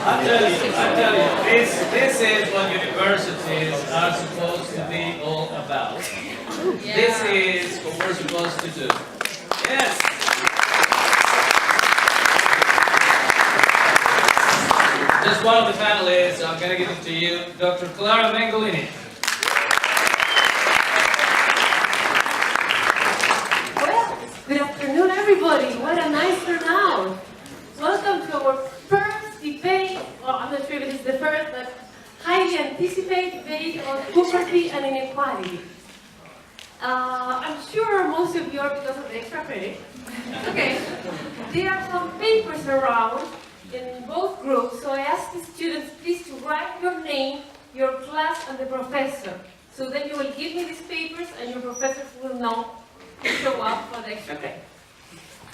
I tell you, this is what universities are supposed to be all about. Yeah. This is what we're supposed to do. Yes. Just one of the panelists, I'm going to give it to you, Dr. Clara Mengolini. Well, good afternoon, everybody. What a nice turnout. Welcome to our first debate, well, I'm not sure if it's the first, but highly anticipated debate on poverty and inequality. I'm sure most of you are because of the extra credit. Okay. There are some papers around in both groups, so I ask the students please to write your name, your class, and the professor. So then you will give me these papers and your professors will know to show up for the extra credit.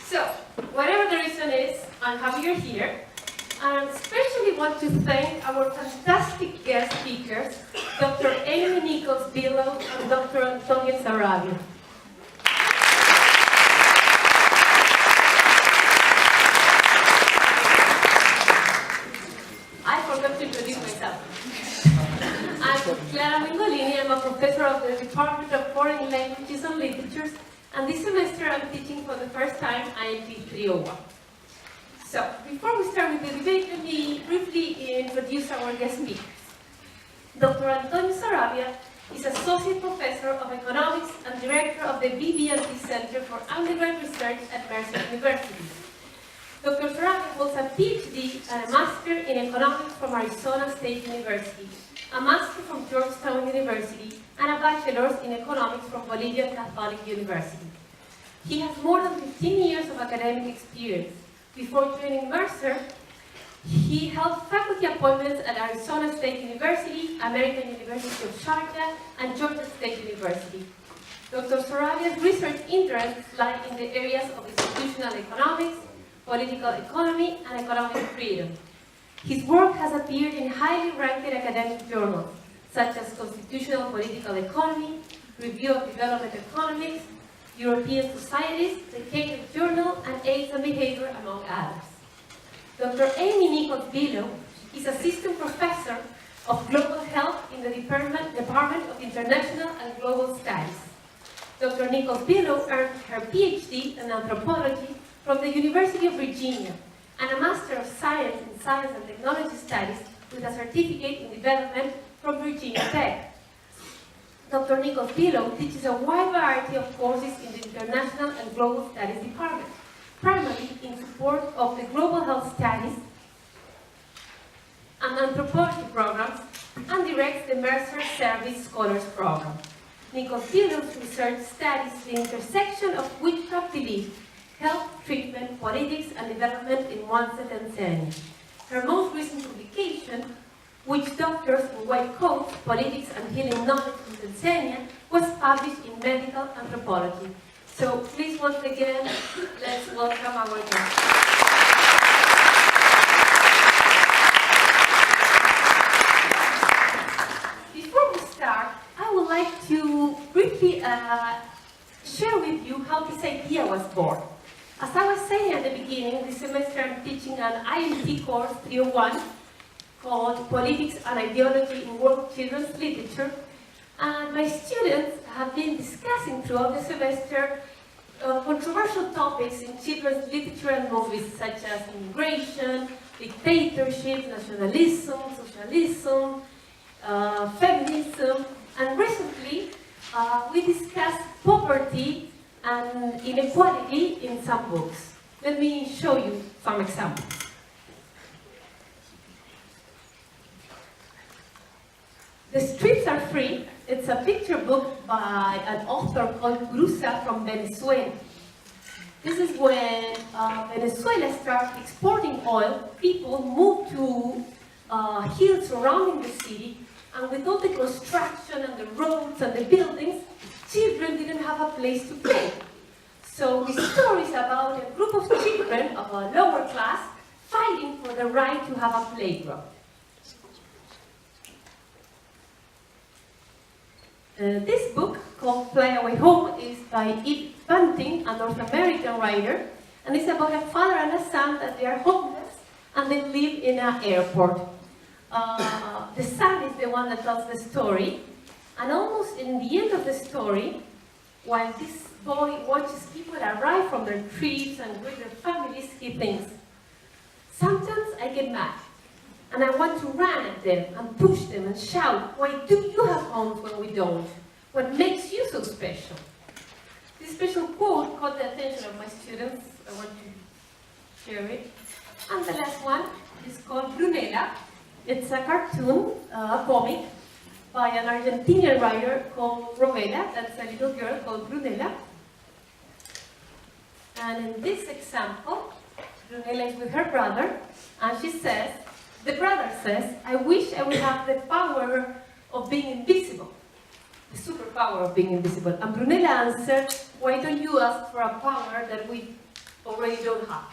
So, whatever the reason is, I'm happy you're here. And I especially want to thank our fantastic guest speakers, Dr. Amy Nichols-Belo and Dr. Antonio Sarabia. I forgot to introduce myself. I'm Clara Mengolini. I'm a professor of the Department of Foreign Languages and Literatures, and this semester I'm teaching for the first time INT 301. So, before we start with the debate, let me briefly introduce our guest speakers. Dr. Antonio Sarabia is Associate Professor of Economics and Director of the BB&T Center for Undergrad Research at Mercer University. Dr. Sarabia holds a PhD and a Master in Economics from Arizona State University, a Master from Georgetown University, and a Bachelor's in Economics from Bolivian Catholic University. He has more than 15 years of academic experience. Before joining Mercer, he held faculty appointments at Arizona State University, American University of Sharjah, and Georgia State University. Dr. Sarabia's research interests lie in the areas of institutional economics, political economy, and economic freedom. His work has appeared in highly ranked academic journals, such as Constitutional Political Economy, Review of Development Economics, European Societies, the Cato Journal, and AIDS and Behavior, among others. Dr. Amy Nichols-Belo is Assistant Professor of Global Health in the Department of International and Global Studies. Dr. Nichols-Belo earned her PhD in Anthropology from the University of Virginia and a Master of Science in Science and Technology Studies with a certificate in development from Virginia Tech. Dr. Nichols-Belo teaches a wide variety of courses in the International and Global Studies Department, primarily in support of the Global Health Studies and Anthropology programs, and directs the Mercer Service Scholars Program. Nichols-Belo's research studies the intersection of witchcraft belief, health, treatment, politics, and development in Tanzania. Her most recent publication, Witch Doctors in White Coats, Politics and Healing Knowledge in Tanzania, was published in Medical Anthropology. So please, once again, let's welcome our guests. Before we start, I would like to briefly share with you how this idea was born. As I was saying at the beginning, this semester I'm teaching an INT course 301 called Politics and Ideology in World Children's Literature, and my students have been discussing throughout the semester controversial topics in children's literature and movies such as immigration, dictatorship, nationalism, socialism, feminism, and recently we discussed poverty and inequality in some books. Let me show you some examples. The Streets Are Free. It's a picture book by an author called Grusa from Venezuela. This is when Venezuela started exporting oil. People moved to hills surrounding the city, and with all the construction and the roads and the buildings, children didn't have a place to play. So the story is about a group of children of a lower class fighting for the right to have a playground. This book, called Fly Away Home, is by Eve Bunting, a North American writer, and it's about a father and a son that they are homeless, and they live in an airport. The son is the one that tells the story, and almost in the end of the story, while this boy watches people arrive from their trips and with their families, he thinks, sometimes I get mad, and I want to run at them and push them and shout, why do you have homes when we don't? What makes you so special? This special quote caught the attention of my students. I want to share it. And the last one is called Brunella. It's a cartoon, a comic, by an Argentinian writer called Rovella. That's a little girl called Brunella. And in this example, Brunella is with her brother, and she says, the brother says, I wish I would have the power of being invisible, the superpower of being invisible. And Brunella answered, why don't you ask for a power that we already don't have?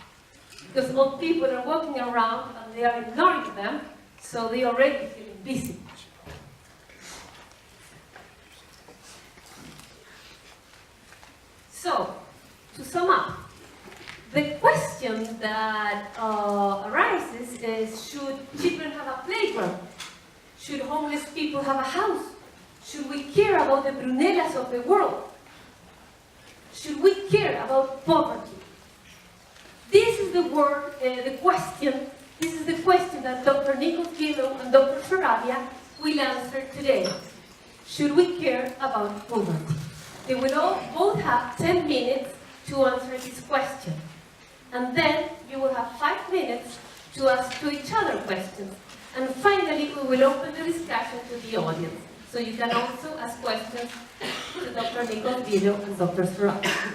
Because old people are walking around and they are ignoring them, so they already feel invisible. So, to sum up, the question that arises is, should children have a playground? Should homeless people have a house? Should we care about the Brunellas of the world? Should we care about poverty? This is the question. This is the question that Dr. Nichols-Belo and Dr. Sarabia will answer today. Should we care about poverty? They will both have 10 minutes to answer this question. And then you will have 5 minutes to ask to each other questions. And finally, we will open the discussion to the audience. So you can also ask questions to Dr. Nichols-Belo and Dr. Sarabia.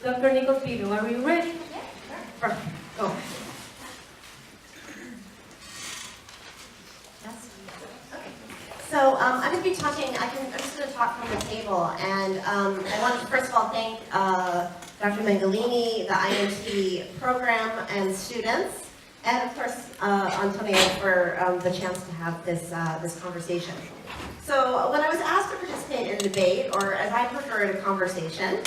Dr. Nichols-Belo, are you ready? Yes. Perfect. Go. So I'm going to be talking, I'm just going to talk from the table, and I want to first of all thank Dr. Mengolini, the INT program and students, and of course Antonio for the chance to have this conversation. So when I was asked to participate in a debate, or as I prefer a conversation,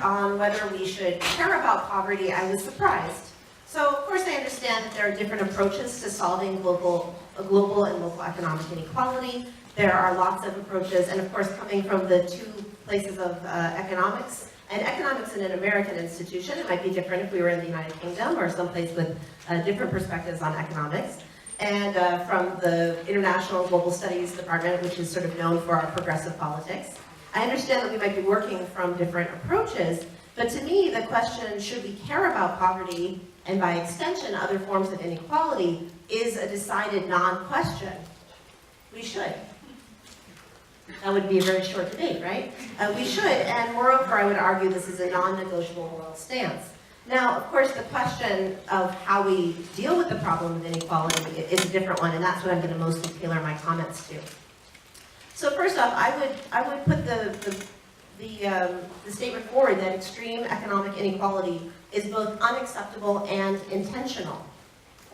on whether we should care about poverty, I was surprised. So of course I understand that there are different approaches to solving global and local economic inequality. There are lots of approaches, and of course coming from the two places of economics, and economics in an American institution, it might be different if we were in the United Kingdom or someplace with different perspectives on economics. And from the International Global Studies Department, which is sort of known for our progressive politics. I understand that we might be working from different approaches, but to me the question, should we care about poverty, and by extension other forms of inequality, is a decided non-question. We should. That would be a very short debate, right? We should, and moreover I would argue this is a non-negotiable moral stance. Now, of course, the question of how we deal with the problem of inequality is a different one, and that's what I'm going to mostly tailor my comments to. So first off, I would put the statement forward that extreme economic inequality is both unacceptable and intentional.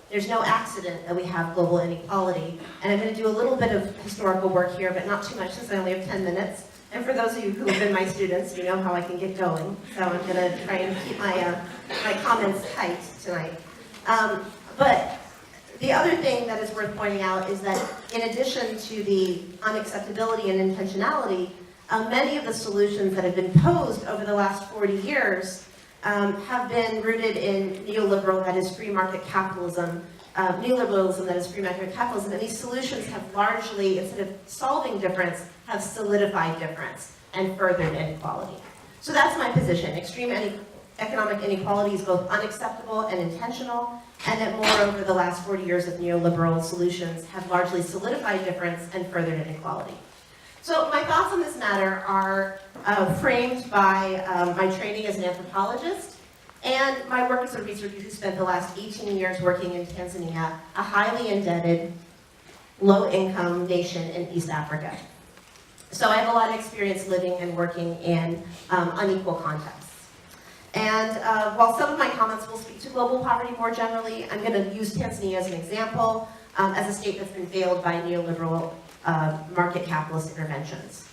There's no accident that we have global inequality, and I'm going to do a little bit of historical work here, but not too much since I only have 10 minutes. And for those of you who have been my students, you know how I can get going, so I'm going to try and keep my comments tight tonight. But the other thing that is worth pointing out is that in addition to the unacceptability and intentionality, many of the solutions that have been posed over the last 40 years have been rooted in neoliberal, that is free market capitalism, neoliberalism, that is free market capitalism, and these solutions have largely, instead of solving difference, have solidified difference and furthered inequality. So that's my position. Extreme economic inequality is both unacceptable and intentional, and that moreover the last 40 years of neoliberal solutions have largely solidified difference and furthered inequality. So my thoughts on this matter are framed by my training as an anthropologist and my work as a researcher who spent the last 18 years working in Tanzania, a highly indebted, low-income nation in East Africa. So I have a lot of experience living and working in unequal contexts. And while some of my comments will speak to global poverty more generally, I'm going to use Tanzania as an example, as a state that's been failed by neoliberal market capitalist interventions.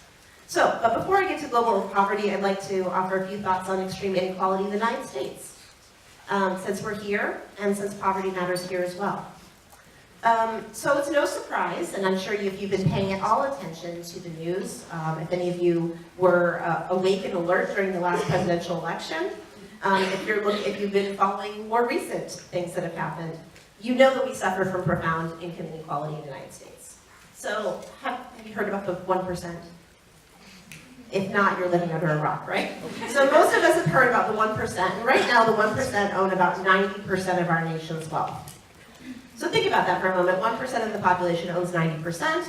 So, but before I get to global poverty, I'd like to offer a few thoughts on extreme inequality in the United States. since we're here and since poverty matters here as well. So it's no surprise, and I'm sure if you've been paying at all attention to the news, if any of you were awake and alert during the last presidential election, if you've been following more recent things that have happened, you know that we suffer from profound income inequality in the United States. So have you heard about the 1%? If not, you're living under a rock, right? So most of us have heard about the 1%, and right now the 1% own about 90% of our nation's wealth. So think about that for a moment. 1% of the population owns 90%,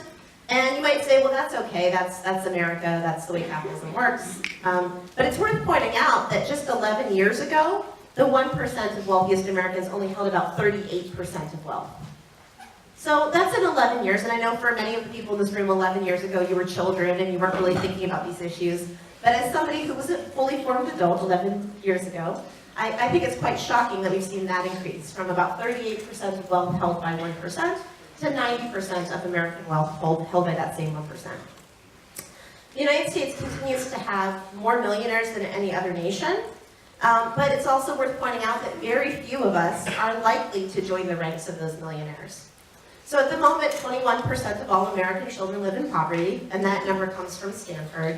and you might say, well, that's okay, that's America, that's the way capitalism works. But it's worth pointing out that just 11 years ago, the 1% of wealthiest Americans only held about 38% of wealth. So that's in 11 years, and I know for many of the people in this room 11 years ago you were children and you weren't really thinking about these issues. But as somebody who was a fully formed adult 11 years ago, I think it's quite shocking that we've seen that increase from about 38% of wealth held by 1% to 90% of American wealth held by that same 1%. The United States continues to have more millionaires than any other nation, but it's also worth pointing out that very few of us are likely to join the ranks of those millionaires. So at the moment, 21% of all American children live in poverty, and that number comes from Stanford.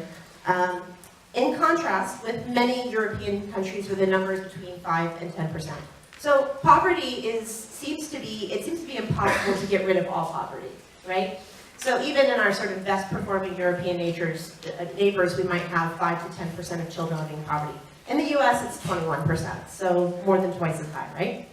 In contrast with many European countries where the number is between 5 and 10%. So poverty seems to be impossible to get rid of all poverty, right? So even in our sort of best performing European neighbors, we might have 5 to 10% of children living in poverty. In the US, it's 21%, so more than twice as high, right?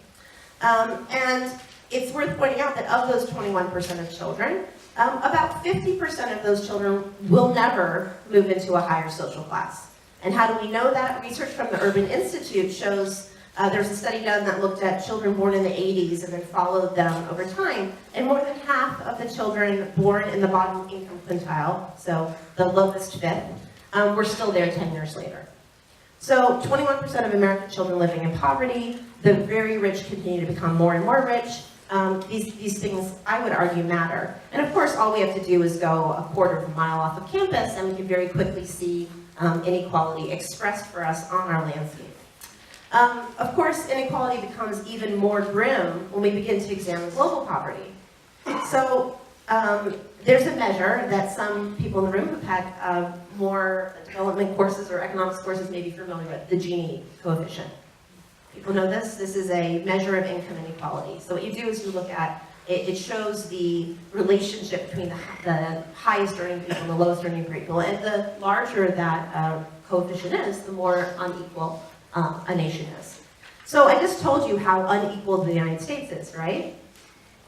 And it's worth pointing out that of those 21% of children, about 50% of those children will never move into a higher social class. And how do we know that? Research from the Urban Institute shows there's a study done that looked at children born in the 80s and then followed them over time. And more than half of the children born in the bottom income quintile, so the lowest fifth, were still there 10 years later. So 21% of American children living in poverty, the very rich continue to become more and more rich. These things, I would argue, matter. And of course, all we have to do is go a quarter of a mile off of campus and we can very quickly see inequality expressed for us on our landscape. Of course, inequality becomes even more grim when we begin to examine global poverty. So there's a measure that some people in the room who've had more development courses or economics courses may be familiar with, the Gini Coefficient. People know this? This is a measure of income inequality. So what you do is you look at, it shows the relationship between the highest earning people and the lowest earning people. And the larger that coefficient is, the more unequal a nation is. So I just told you how unequal the United States is, right?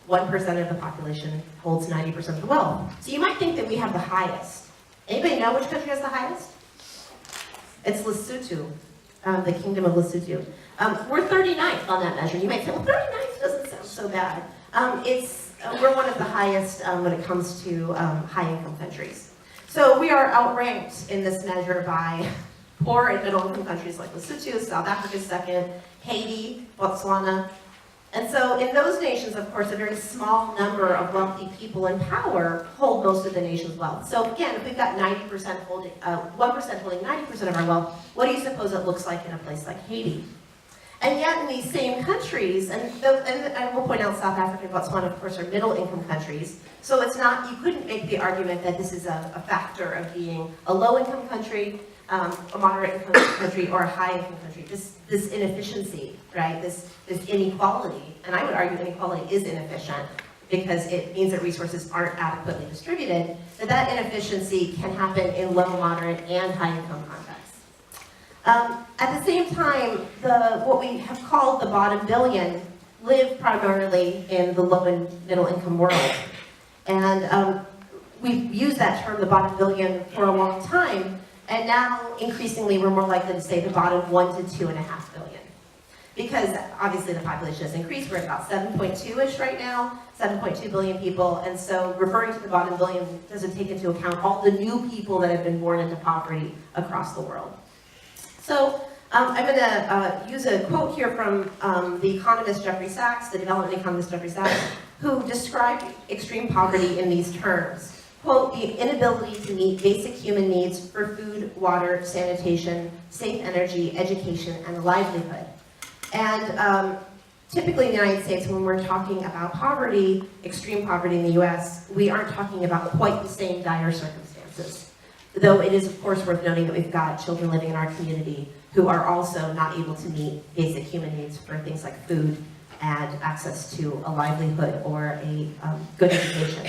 1% of the population holds 90% of the wealth. So you might think that we have the highest. Anybody know which country has the highest? It's Lesotho, the Kingdom of Lesotho. We're 39th on that measure. You might say, well, 39th doesn't sound so bad. We're one of the highest when it comes to high-income countries. So we are outranked in this measure by poor and middle-income countries like Lesotho, South Africa's second, Haiti, Botswana. And so in those nations, of course, a very small number of wealthy people in power hold most of the nation's wealth. So again, if we've got 1% holding 90% of our wealth, what do you suppose it looks like in a place like Haiti? And yet in these same countries, and I will point out South Africa and Botswana, of course, are middle-income countries. So it's not, you couldn't make the argument that this is a factor of being a low-income country, a moderate-income country, or a high-income country. This inefficiency, right? This inequality, and I would argue inequality is inefficient because it means that resources aren't adequately distributed, that inefficiency can happen in low, moderate, and high-income contexts. At the same time, what we have called the bottom billion live primarily in the low and middle income world. And we've used that term, the bottom billion, for a long time, and now increasingly we're more likely to say the bottom 1 to 2.5 billion. Because obviously the population has increased, we're at about 7.2-ish right now, 7.2 billion people, and so referring to the bottom billion doesn't take into account all the new people that have been born into poverty across the world. So I'm going to use a quote here from the economist Jeffrey Sachs, the development economist Jeffrey Sachs, who described extreme poverty in these terms. Quote, the inability to meet basic human needs for food, water, sanitation, safe energy, education, and livelihood. And typically in the United States, when we're talking about poverty, extreme poverty in the US, we aren't talking about quite the same dire circumstances. Though it is, of course, worth noting that we've got children living in our community who are also not able to meet basic human needs for things like food and access to a livelihood or a good education.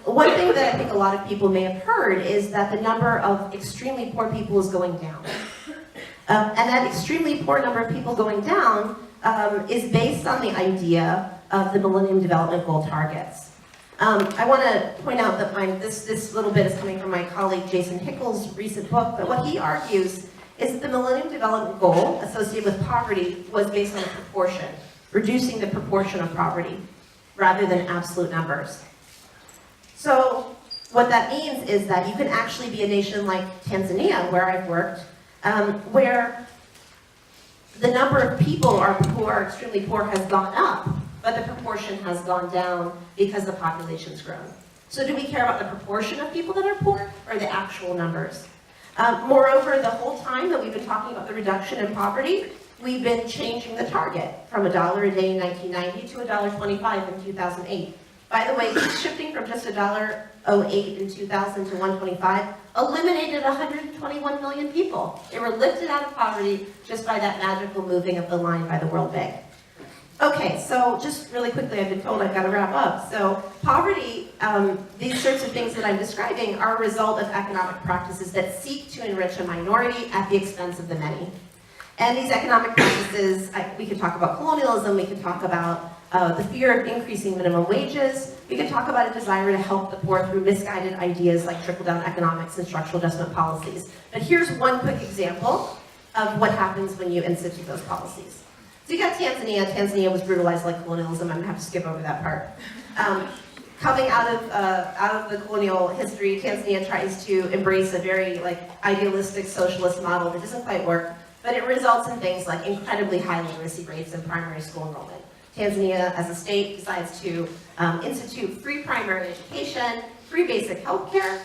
One thing that I think a lot of people may have heard is that the number of extremely poor people is going down. And that extremely poor number of people going down is based on the idea of the Millennium Development Goal targets. I want to point out that this little bit is coming from my colleague Jason Nichols' recent book, but what he argues is that the Millennium Development Goal associated with poverty was based on a proportion, reducing the proportion of poverty, rather than absolute numbers. So what that means is that you can actually be a nation like Tanzania, where I've worked, where the number of people who are extremely poor has gone up, but the proportion has gone down because the population's grown. So do we care about the proportion of people that are poor, or the actual numbers? Moreover, the whole time that we've been talking about the reduction in poverty, we've been changing the target from $1 a day in 1990 to $1.25 in 2008. By the way, shifting from just $1.08 in 2000 to $1.25 eliminated 121 million people. They were lifted out of poverty just by that magical moving of the line by the World Bank. Okay, so just really quickly, I've been told I've got to wrap up. So poverty, these sorts of things that I'm describing are a result of economic practices that seek to enrich a minority at the expense of the many. And these economic practices, we could talk about colonialism, we could talk about the fear of increasing minimum wages, we could talk about a desire to help the poor through misguided ideas like trickle-down economics and structural adjustment policies. But here's one quick example of what happens when you institute those policies. So you got Tanzania. Tanzania was brutalized like colonialism. I'm gonna have to skip over that part. Coming out of the colonial history, Tanzania tries to embrace a very idealistic socialist model that doesn't quite work, but it results in things like incredibly high literacy rates in primary school enrollment. Tanzania, as a state, decides to institute free primary education, free basic health care,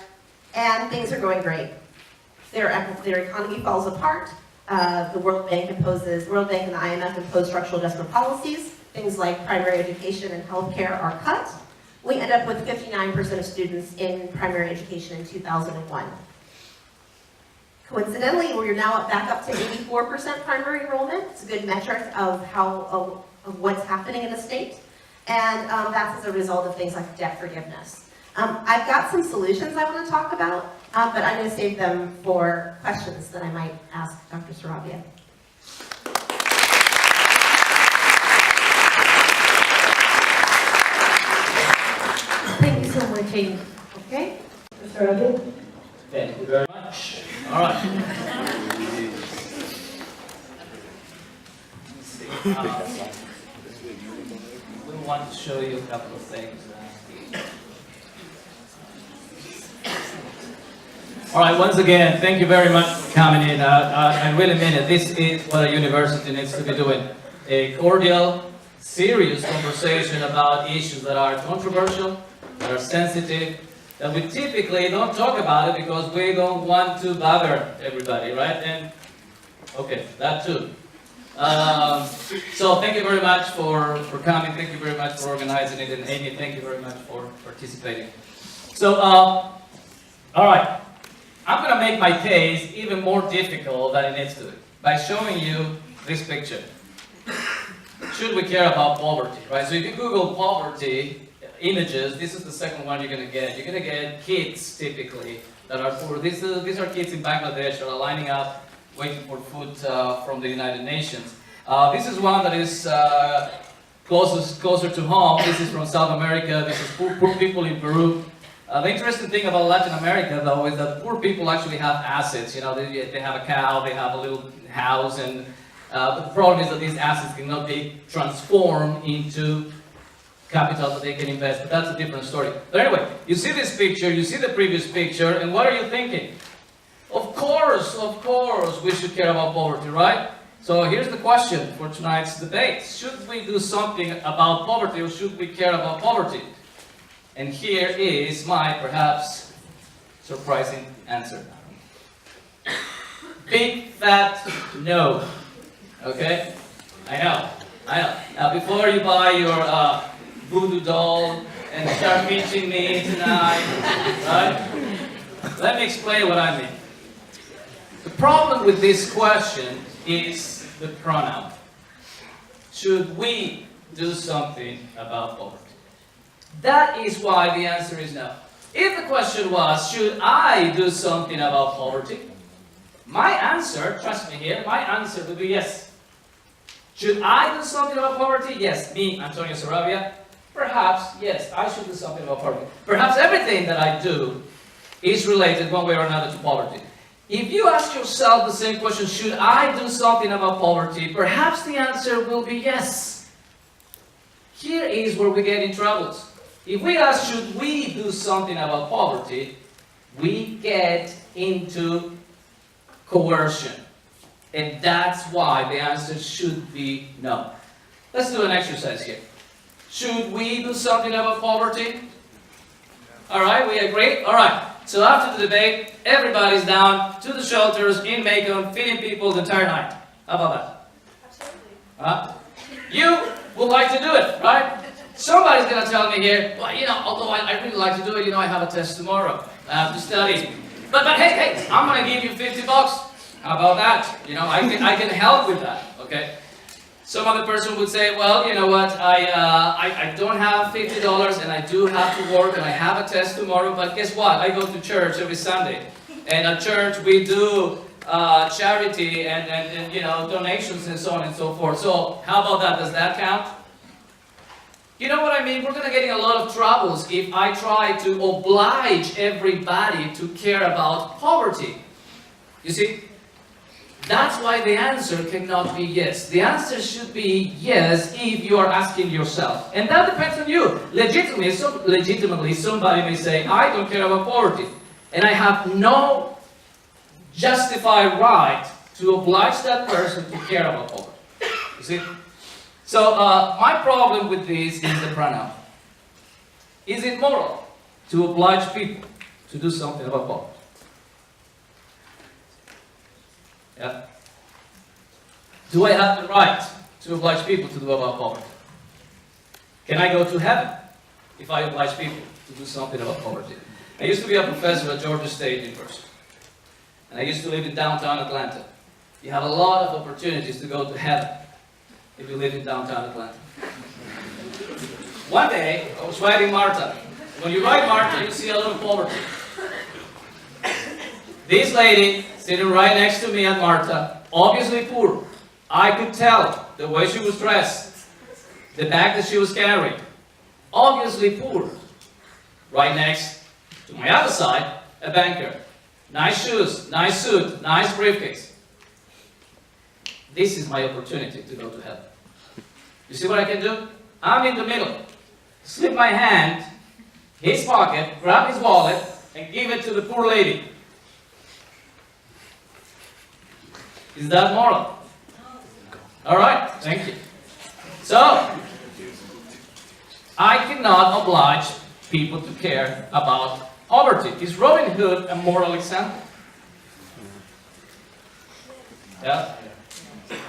and things are going great. Their economy falls apart. The World Bank and the IMF impose structural adjustment policies. Things like primary education and healthcare are cut. We end up with 59% of students in primary education in 2001. Coincidentally, we're now back up to 84% primary enrollment. It's a good metric of what's happening in the state. And that's as a result of things like debt forgiveness. I've got some solutions I want to talk about, but I'm going to save them for questions that I might ask Dr. Sarabia. Thank you so much, Amy. Okay? Sarabia? Thank you very much. All right. We want to show you a couple of things. All right, once again, thank you very much for coming in. I really mean it. This is what a university needs to be doing. A cordial, serious conversation about issues that are controversial, that are sensitive, that we typically don't talk about it because we don't want to bother everybody, right? And, okay, that too. So thank you very much for coming. Thank you very much for organizing it. And Amy, thank you very much for participating. So, all right. I'm going to make my case even more difficult than it needs to be by showing you this picture. Should we care about poverty, right? So if you Google poverty images, this is the second one you're going to get. You're going to get kids, typically, that are poor. These are kids in Bangladesh that are lining up, waiting for food from the United Nations. This is one that is closer to home. This is from South America. This is poor people in Peru. The interesting thing about Latin America, though, is that poor people actually have assets. You know, they have a cow, they have a little house, and the problem is that these assets cannot be transformed into capital that they can invest. But that's a different story. But anyway, you see this picture, you see the previous picture, and what are you thinking? Of course, we should care about poverty, right? So here's the question for tonight's debate. Should we do something about poverty, or should we care about poverty? And here is my, perhaps, surprising answer. Big fat no. Okay? I know. Now, before you buy your voodoo doll and start meeting me tonight, right? Let me explain what I mean. The problem with this question is the pronoun. Should we do something about poverty? That is why the answer is no. If the question was, should I do something about poverty? My answer, trust me here, my answer would be yes. Should I do something about poverty? Yes. Me, Antonio Saravia? Perhaps, yes, I should do something about poverty. Perhaps everything that I do is related one way or another to poverty. If you ask yourself the same question, should I do something about poverty? Perhaps the answer will be yes. Here is where we get in troubles. If we ask, should we do something about poverty, we get into coercion. And that's why the answer should be no. Let's do an exercise here. Should we do something about poverty? Alright, we agree? Alright, so after the debate, everybody's down to the shelters in Macon, feeding people the entire night. How about that? Absolutely. You would like to do it, right? Somebody's going to tell me here, well, you know, although I really like to do it, you know, I have a test tomorrow. I have to study. But hey, I'm going to give you $50. How about that? You know, I can help with that, okay? Some other person would say, well, you know what, I don't have $50 and I do have to work and I have a test tomorrow, but guess what? I go to church every Sunday. And at church we do charity and you know, donations and so on and so forth. So how about that? Does that count? You know what I mean? We're going to get in a lot of troubles if I try to oblige everybody to care about poverty. You see? That's why the answer cannot be yes. The answer should be yes if you are asking yourself. And that depends on you. Legitimately, somebody may say, I don't care about poverty. And I have no justified right to oblige that person to care about poverty. You see? So, my problem with this is the pronoun. Is it moral to oblige people to do something about poverty? Yeah. Do I have the right to oblige people to do about poverty? Can I go to heaven if I oblige people to do something about poverty? I used to be a professor at Georgia State University. And I used to live in downtown Atlanta. You have a lot of opportunities to go to heaven if you live in downtown Atlanta. One day, I was writing Marta. When you write Marta, you see a little poverty. This lady, sitting right next to me at Marta, obviously poor. I could tell the way she was dressed, the bag that she was carrying. Obviously poor. Right next to my other side, a banker. Nice shoes, nice suit, nice briefcase. This is my opportunity to go to heaven. You see what I can do? I'm in the middle. Slip my hand, his pocket, grab his wallet, and give it to the poor lady. Is that moral? All right, thank you. So, I cannot oblige people to care about poverty. Is Robin Hood a moral example? Yeah?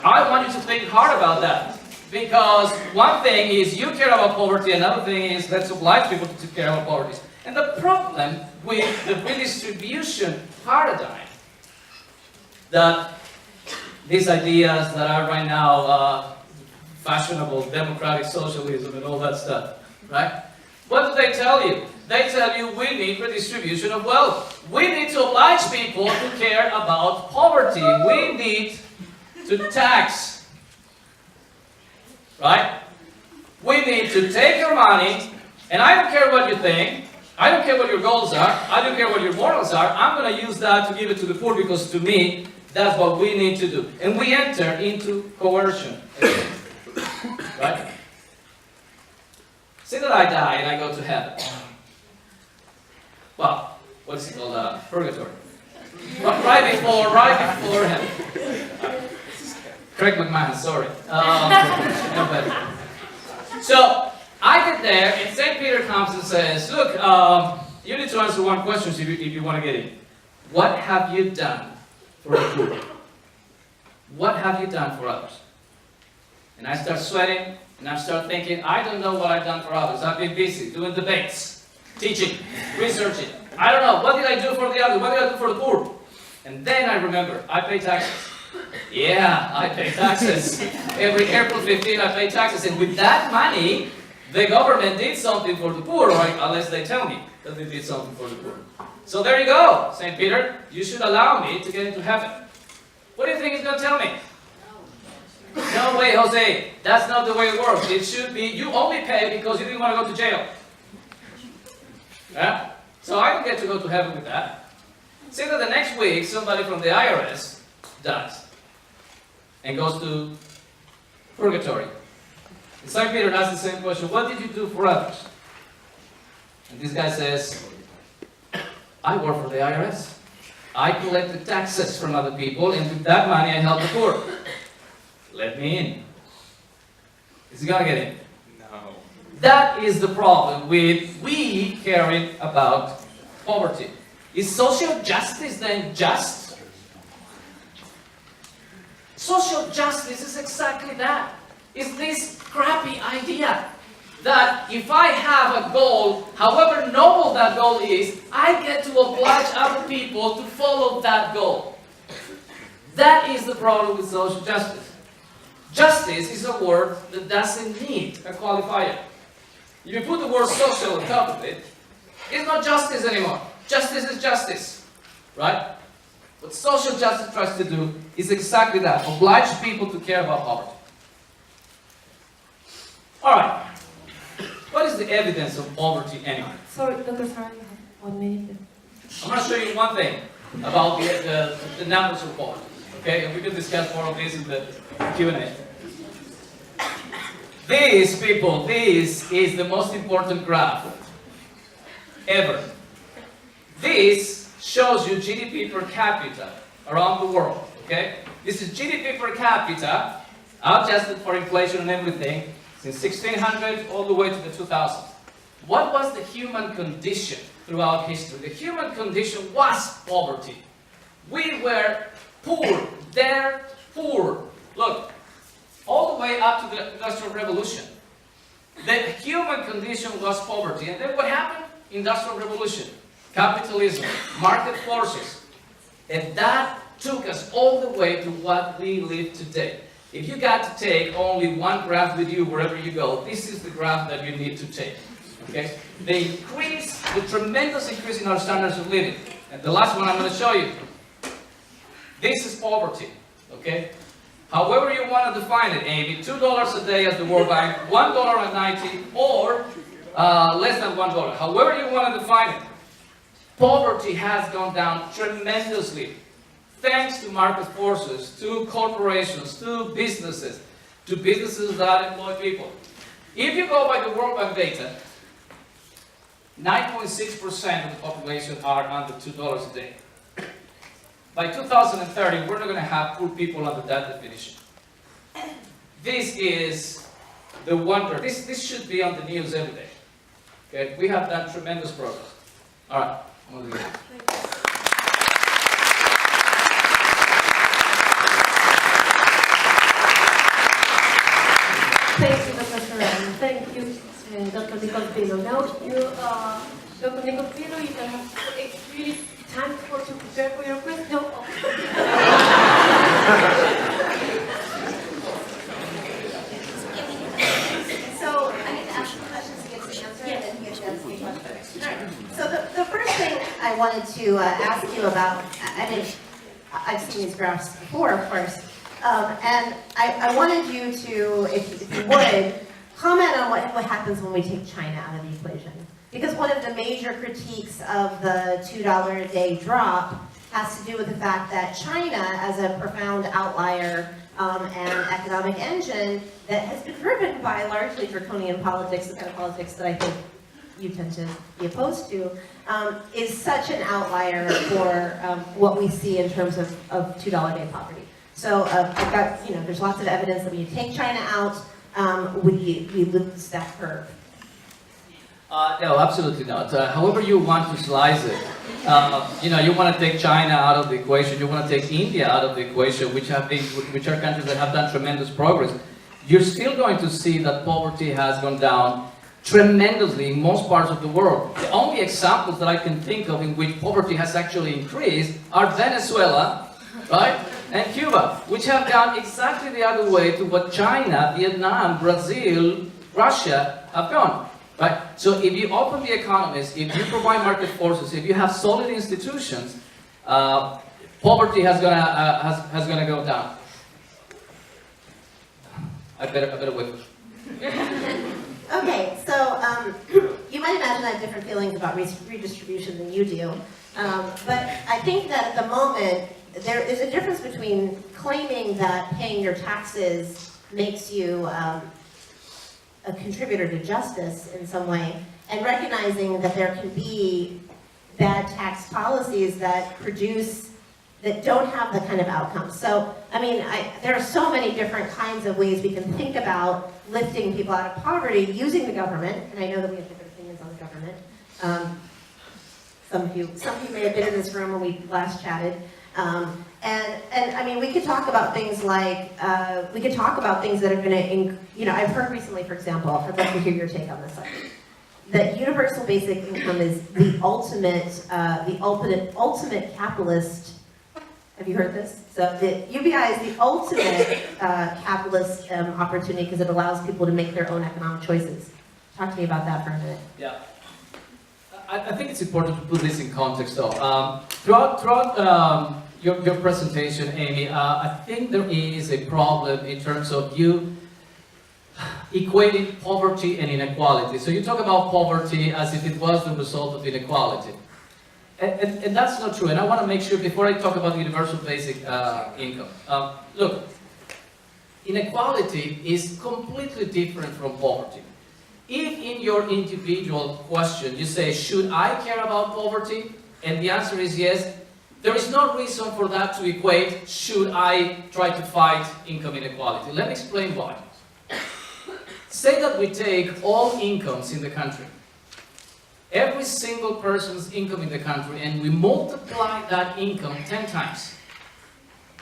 I want you to think hard about that. Because one thing is you care about poverty, another thing is let's oblige people to care about poverty. And the problem with the redistribution paradigm, that these ideas that are right now fashionable, democratic socialism and all that stuff, right? What do they tell you? They tell you we need redistribution of wealth. We need to oblige people to care about poverty. We need to tax, right? We need to take your money, and I don't care what you think, I don't care what your goals are, I don't care what your morals are, I'm going to use that to give it to the poor because to me, that's what we need to do. And we enter into coercion. Right? Say that I die and I go to heaven. Well, what is it called? Purgatory. Right before heaven. Craig McMahon, sorry. So, I get there and St. Peter comes and says, look, you need to answer one question if you want to get in. What have you done for the poor? What have you done for others? And I start sweating, and I start thinking, I don't know what I've done for others. I've been busy doing debates, teaching, researching. I don't know, what did I do for the others? What did I do for the poor? And then I remember, I pay taxes. Yeah, I pay taxes. Every April 15, I pay taxes. And with that money, the government did something for the poor, right? Unless they tell me that they did something for the poor. So there you go, St. Peter. You should allow me to get into heaven. What do you think he's going to tell me? No way, Jose. That's not the way it works. It should be, you only pay because you didn't want to go to jail. Yeah? So I don't get to go to heaven with that. See that the next week, somebody from the IRS dies and goes to purgatory. And St. Peter asks the same question, what did you do for others? And this guy says, I work for the IRS. I collected taxes from other people, and with that money I helped the poor. Let me in. Is he gonna get in? No. That is the problem with we caring about poverty. Is social justice then just? Social justice is exactly that. It's this crappy idea that if I have a goal, however noble that goal is, I get to oblige other people to follow that goal. That is the problem with social justice. Justice is a word that doesn't need a qualifier. If you put the word social on top of it, it's not justice anymore. Justice is justice, right? What social justice tries to do is exactly that, oblige people to care about poverty. All right. What is the evidence of poverty anyway? Sorry, Dr. Sarabia, you have 1 minute. I'm going to show you one thing about the numbers of poverty. Okay, and we can discuss more of this in the Q&A. This, people, this is the most important graph ever. This shows you GDP per capita around the world. Okay, this is GDP per capita, adjusted for inflation and everything, since 1600 all the way to the 2000s. What was the human condition throughout history? The human condition was poverty. We were poor, dirt poor. Look, all the way up to the Industrial Revolution. The human condition was poverty. And then what happened? Industrial Revolution, capitalism, market forces. And that took us all the way to what we live today. If you got to take only one graph with you wherever you go, this is the graph that you need to take. Okay? The tremendous increase in our standards of living. And the last one I'm going to show you. This is poverty. Okay? However you want to define it, Amy, $2 a day as the World Bank, $1.90 or less than $1. However you want to define it, poverty has gone down tremendously. Thanks to market forces, to corporations, to businesses that employ people. If you go by the World Bank data, 9.6% of the population are under $2 a day. By 2030, we're not going to have poor people under that definition. This is the wonder. This should be on the news every day. Okay? We have done tremendous progress. All right. Thank you, Dr. Sarabia. Thank you, Dr. Nichols-Belo. Now, Dr. Nichols-Belo, you can have really time to prepare for your question. No. So I need to ask you questions to get to the answer, and then you get to ask me questions. All right. So the first thing I wanted to ask you about, I've seen these graphs before, of course, and I wanted you to, if you would, comment on what happens when we take China out of the equation. Because one of the major critiques of the $2 a day drop has to do with the fact that China, as a profound outlier and economic engine that has been driven by largely draconian politics, the kind of politics that I think you tend to be opposed to, is such an outlier for what we see in terms of $2 a day poverty. So I've got, there's lots of evidence that when you take China out, we lose that curve. No, absolutely not. However you want to slice it, you want to take China out of the equation, you want to take India out of the equation, which are countries that have done tremendous progress. you're still going to see that poverty has gone down tremendously in most parts of the world. The only examples that I can think of in which poverty has actually increased are Venezuela, right, and Cuba, which have gone exactly the other way to what China, Vietnam, Brazil, Russia have gone. Right? So if you open the economies, if you provide market forces, if you have solid institutions, poverty has gonna go down. I better wait. Okay, so you might imagine I have different feelings about redistribution than you do, but I think that at the moment there is a difference between claiming that paying your taxes makes you a contributor to justice in some way, and recognizing that there can be bad tax policies that don't have the kind of outcomes. So, I mean, there are so many different kinds of ways we can think about lifting people out of poverty using the government, and I know that we have different opinions on the government. Some of you may have been in this room when we last chatted. And I mean, we could talk about things like, that are going to, I've heard recently, for example, I'd like to hear your take on this subject, that universal basic income is the ultimate capitalist. Have you heard this? So the UBI is the ultimate capitalist opportunity because it allows people to make their own economic choices. Talk to me about that for a minute. Yeah. I think it's important to put this in context, though. Throughout your presentation, Amy, I think there is a problem in terms of you equating poverty and inequality. So you talk about poverty as if it was the result of inequality. And that's not true. And I want to make sure, before I talk about universal basic income, look, inequality is completely different from poverty. If in your individual question you say, should I care about poverty? And the answer is yes, there is no reason for that to equate, should I try to fight income inequality? Let me explain why. Say that we take all incomes in the country, every single person's income in the country, and we multiply that income 10 times,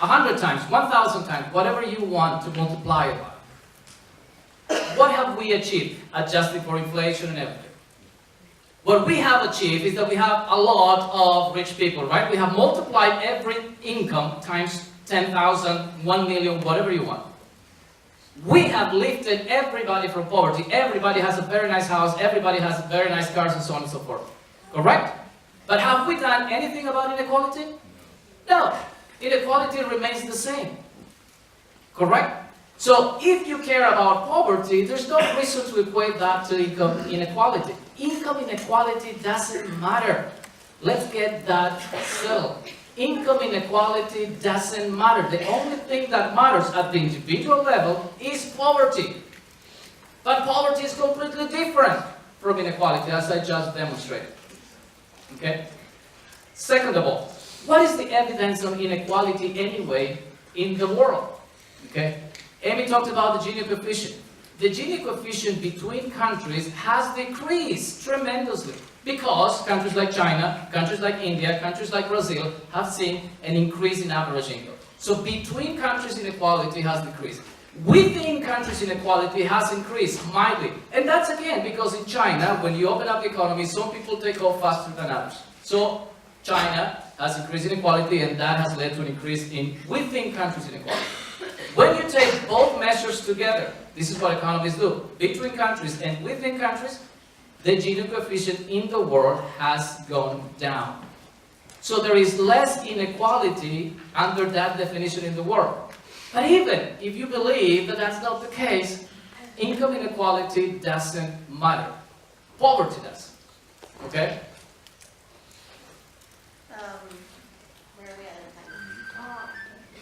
100 times, 1,000 times, whatever you want to multiply it by. What have we achieved, adjusting for inflation and everything? What we have achieved is that we have a lot of rich people, right? We have multiplied every income times 10,000, 1 million, whatever you want. We have lifted everybody from poverty. Everybody has a very nice house, everybody has very nice cars, and so on and so forth. Correct? But have we done anything about inequality? No. Inequality remains the same. Correct? So if you care about poverty, there's no reason to equate that to income inequality. Income inequality doesn't matter. Let's get that settled. Income inequality doesn't matter. The only thing that matters at the individual level is poverty. But poverty is completely different from inequality, as I just demonstrated. Okay? Second of all, what is the evidence of inequality anyway in the world? Okay? Amy talked about the Gini Coefficient. The Gini Coefficient between countries has decreased tremendously because countries like China, countries like India, countries like Brazil have seen an increase in average income. So between countries inequality has decreased. Within countries inequality has increased mildly. And that's again because in China, when you open up the economy, some people take off faster than others. So China has increased inequality, and that has led to an increase in within countries inequality. When you take both measures together, this is what economists do, between countries and within countries, the Gini Coefficient in the world has gone down. So there is less inequality under that definition in the world. But even if you believe that that's not the case, income inequality doesn't matter. Poverty does. Okay? Where are we at in time?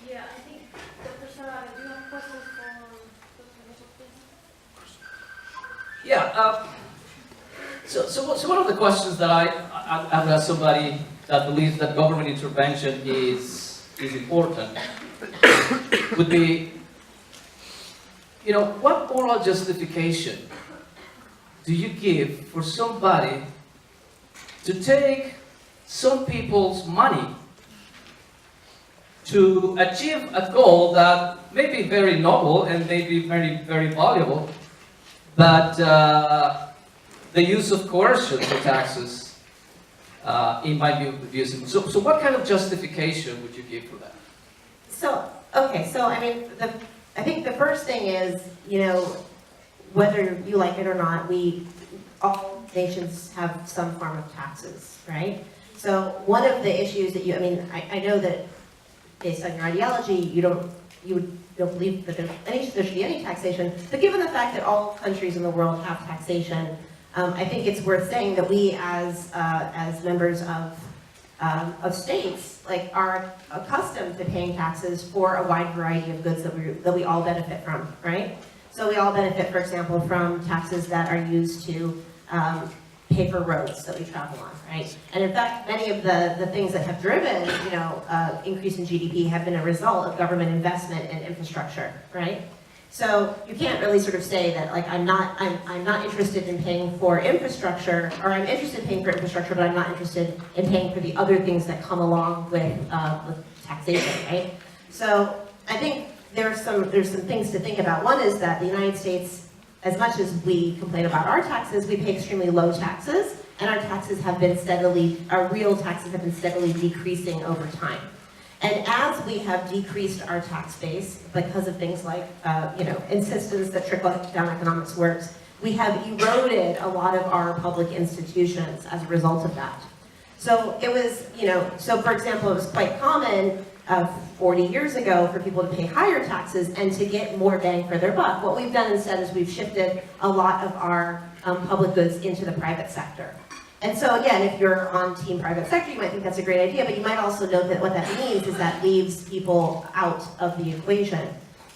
Yeah, I think Dr. Saravia, do you have questions for Dr. Nichols-Belo? Yeah. So one of the questions that I've asked somebody that believes that government intervention is important would be, what moral justification do you give for somebody to take some people's money to achieve a goal that maybe very noble and maybe very, very valuable, but the use of coercion for taxes, in my view, abusing. So what kind of justification would you give for that? So, okay, so I mean, I think the first thing is, you know, whether you like it or not, all nations have some form of taxes, right? So one of the issues that I know that based on your ideology, you don't believe that there should be any taxation, but given the fact that all countries in the world have taxation, I think it's worth saying that we as members of states, like, are accustomed to paying taxes for a wide variety of goods that we all benefit from, right? So we all benefit, for example, from taxes that are used to pay for roads that we travel on, right? And in fact, many of the things that have driven, increase in GDP have been a result of government investment in infrastructure, right? So you can't really sort of say that, like, I'm not interested in paying for infrastructure, or I'm interested in paying for infrastructure, but I'm not interested in paying for the other things that come along with taxation, right? So I think there's some things to think about. One is that the United States, as much as we complain about our taxes, we pay extremely low taxes, and our real taxes have been steadily decreasing over time. And as we have decreased our tax base because of things like, insistence that trickle-down economics works, we have eroded a lot of our public institutions as a result of that. So it was, so for example, it was quite common 40 years ago for people to pay higher taxes and to get more bang for their buck. What we've done instead is we've shifted a lot of our public goods into the private sector. And so again, if you're on team private sector, you might think that's a great idea, but you might also know that what that means is that leaves people out of the equation.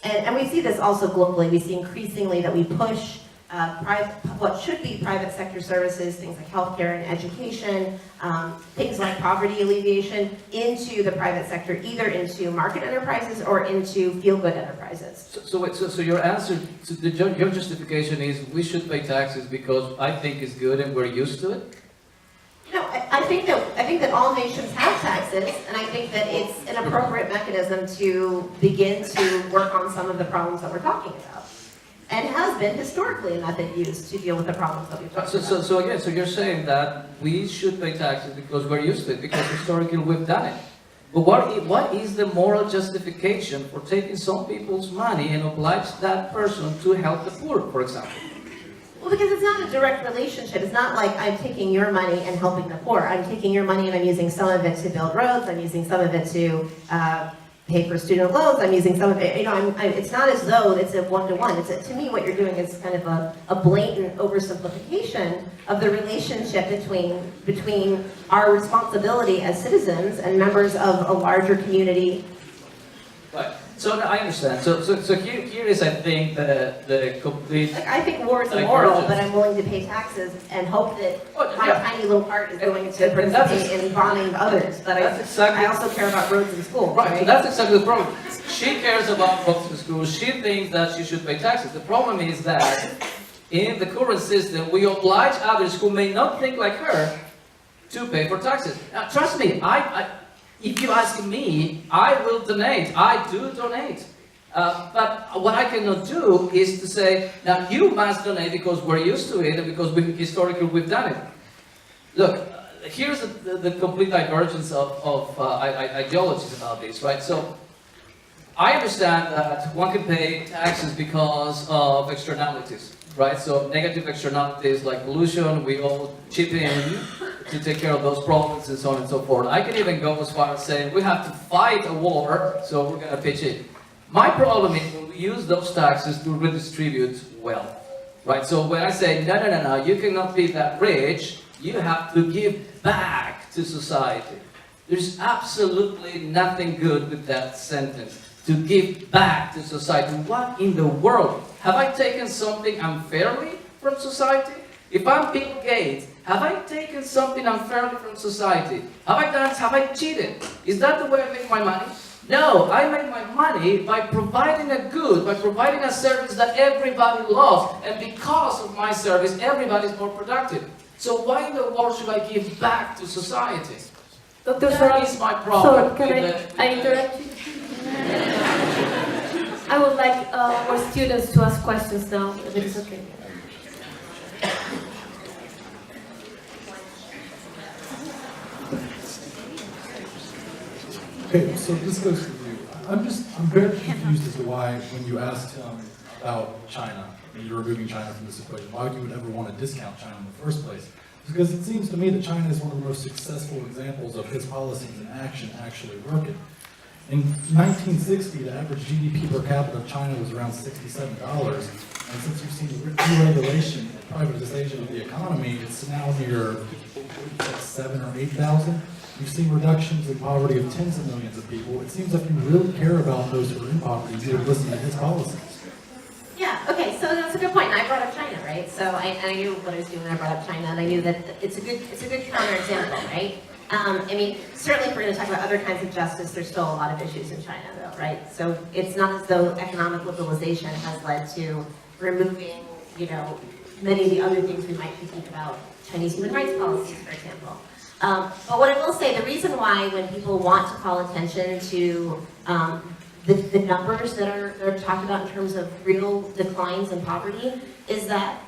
And we see this also globally. We see increasingly that we push what should be private sector services, things like healthcare and education, things like poverty alleviation, into the private sector, either into market enterprises or into feel-good enterprises. So your answer, your justification is we should pay taxes because I think it's good and we're used to it? No, I think that all nations have taxes, and I think that it's an appropriate mechanism to begin to work on some of the problems that we're talking about. And has been historically a method used to deal with the problems that we've talked about. So you're saying that we should pay taxes because we're used to it, because historically we've done it. But what is the moral justification for taking some people's money and oblige that person to help the poor, for example? Well, because it's not a direct relationship. It's not like I'm taking your money and helping the poor. I'm taking your money and I'm using some of it to build roads. I'm using some of it to pay for student loans. I'm using some of it. It's not as though it's a one-to-one. To me, what you're doing is kind of a blatant oversimplification of the relationship between our responsibility as citizens and members of a larger community. Right. So I understand. So here is, I think, the complete. Like, I think war is immoral, but I'm willing to pay taxes and hope that my tiny little part is going to participate in bombing others. But I also care about roads and schools. Right. So that's exactly the problem. She cares about roads and schools. She thinks that she should pay taxes. The problem is that in the current system, we oblige others who may not think like her to pay for taxes. Now, trust me, if you ask me, I will donate. I do donate. But what I cannot do is to say, now you must donate because we're used to it and because historically we've done it. Look, here's the complete divergence of ideologies about this, right? So I understand that one can pay taxes because of externalities, right? So negative externalities like pollution, we all chip in to take care of those problems and so on and so forth. I can even go as far as saying we have to fight a war, so we're going to pitch in. My problem is when we use those taxes to redistribute wealth, right? So when I say, no, you cannot be that rich, you have to give back to society. There's absolutely nothing good with that sentence. To give back to society. What in the world? Have I taken something unfairly from society? If I'm Bill Gates, have I taken something unfairly from society? Have I cheated? Is that the way I make my money? No, I make my money by providing a good, by providing a service that everybody loves. And because of my service, everybody's more productive. So why in the world should I give back to society? That is my problem. So, can I interrupt you? I would like more students to ask questions now, if it's okay. Okay, so this goes to you. I'm very confused as to why, when you asked him about China, and you're removing China from this equation, why you would ever want to discount China in the first place. Because it seems to me that China is one of the most successful examples of his policies in action actually working. In 1960, the average GDP per capita of China was around $67. And since you've seen the deregulation and privatization of the economy, it's now near 7 or 8,000. You've seen reductions in poverty of tens of millions of people. It seems like you really care about those who are in poverty. You would listen to his policies. Yeah, okay, so that's a good point, and I brought up China, right? So I knew what I was doing when I brought up China, and I knew that it's a good counterexample, right? I mean, certainly if we're going to talk about other kinds of justice, there's still a lot of issues in China, though, right? So it's not as though economic liberalization has led to removing, you know, many of the other things we might be thinking about, Chinese human rights policies, for example. But what I will say, the reason why when people want to call attention to the numbers that are talked about in terms of real declines in poverty is that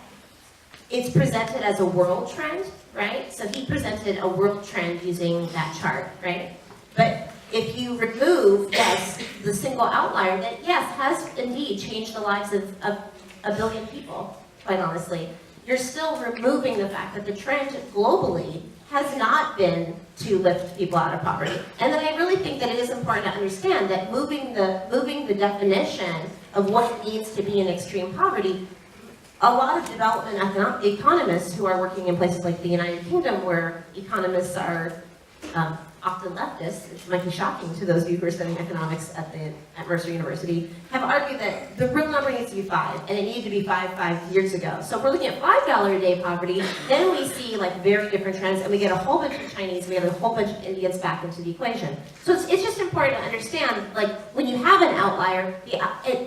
it's presented as a world trend, right? So he presented a world trend using that chart, right? But if you remove, yes, the single outlier that, yes, has indeed changed the lives of a billion people, quite honestly, you're still removing the fact that the trend globally has not been to lift people out of poverty. And then I really think that it is important to understand that moving the definition of what it means to be in extreme poverty, a lot of development economists who are working in places like the United Kingdom, where economists are often leftists, which might be shocking to those of you who are studying economics at Mercer University, have argued that the real number needs to be 5, and it needed to be 5 years ago. So if we're looking at $5 a day poverty, then we see like very different trends, and we get a whole bunch of Chinese, we get a whole bunch of Indians back into the equation. So it's just important to understand, like, when you have an outlier,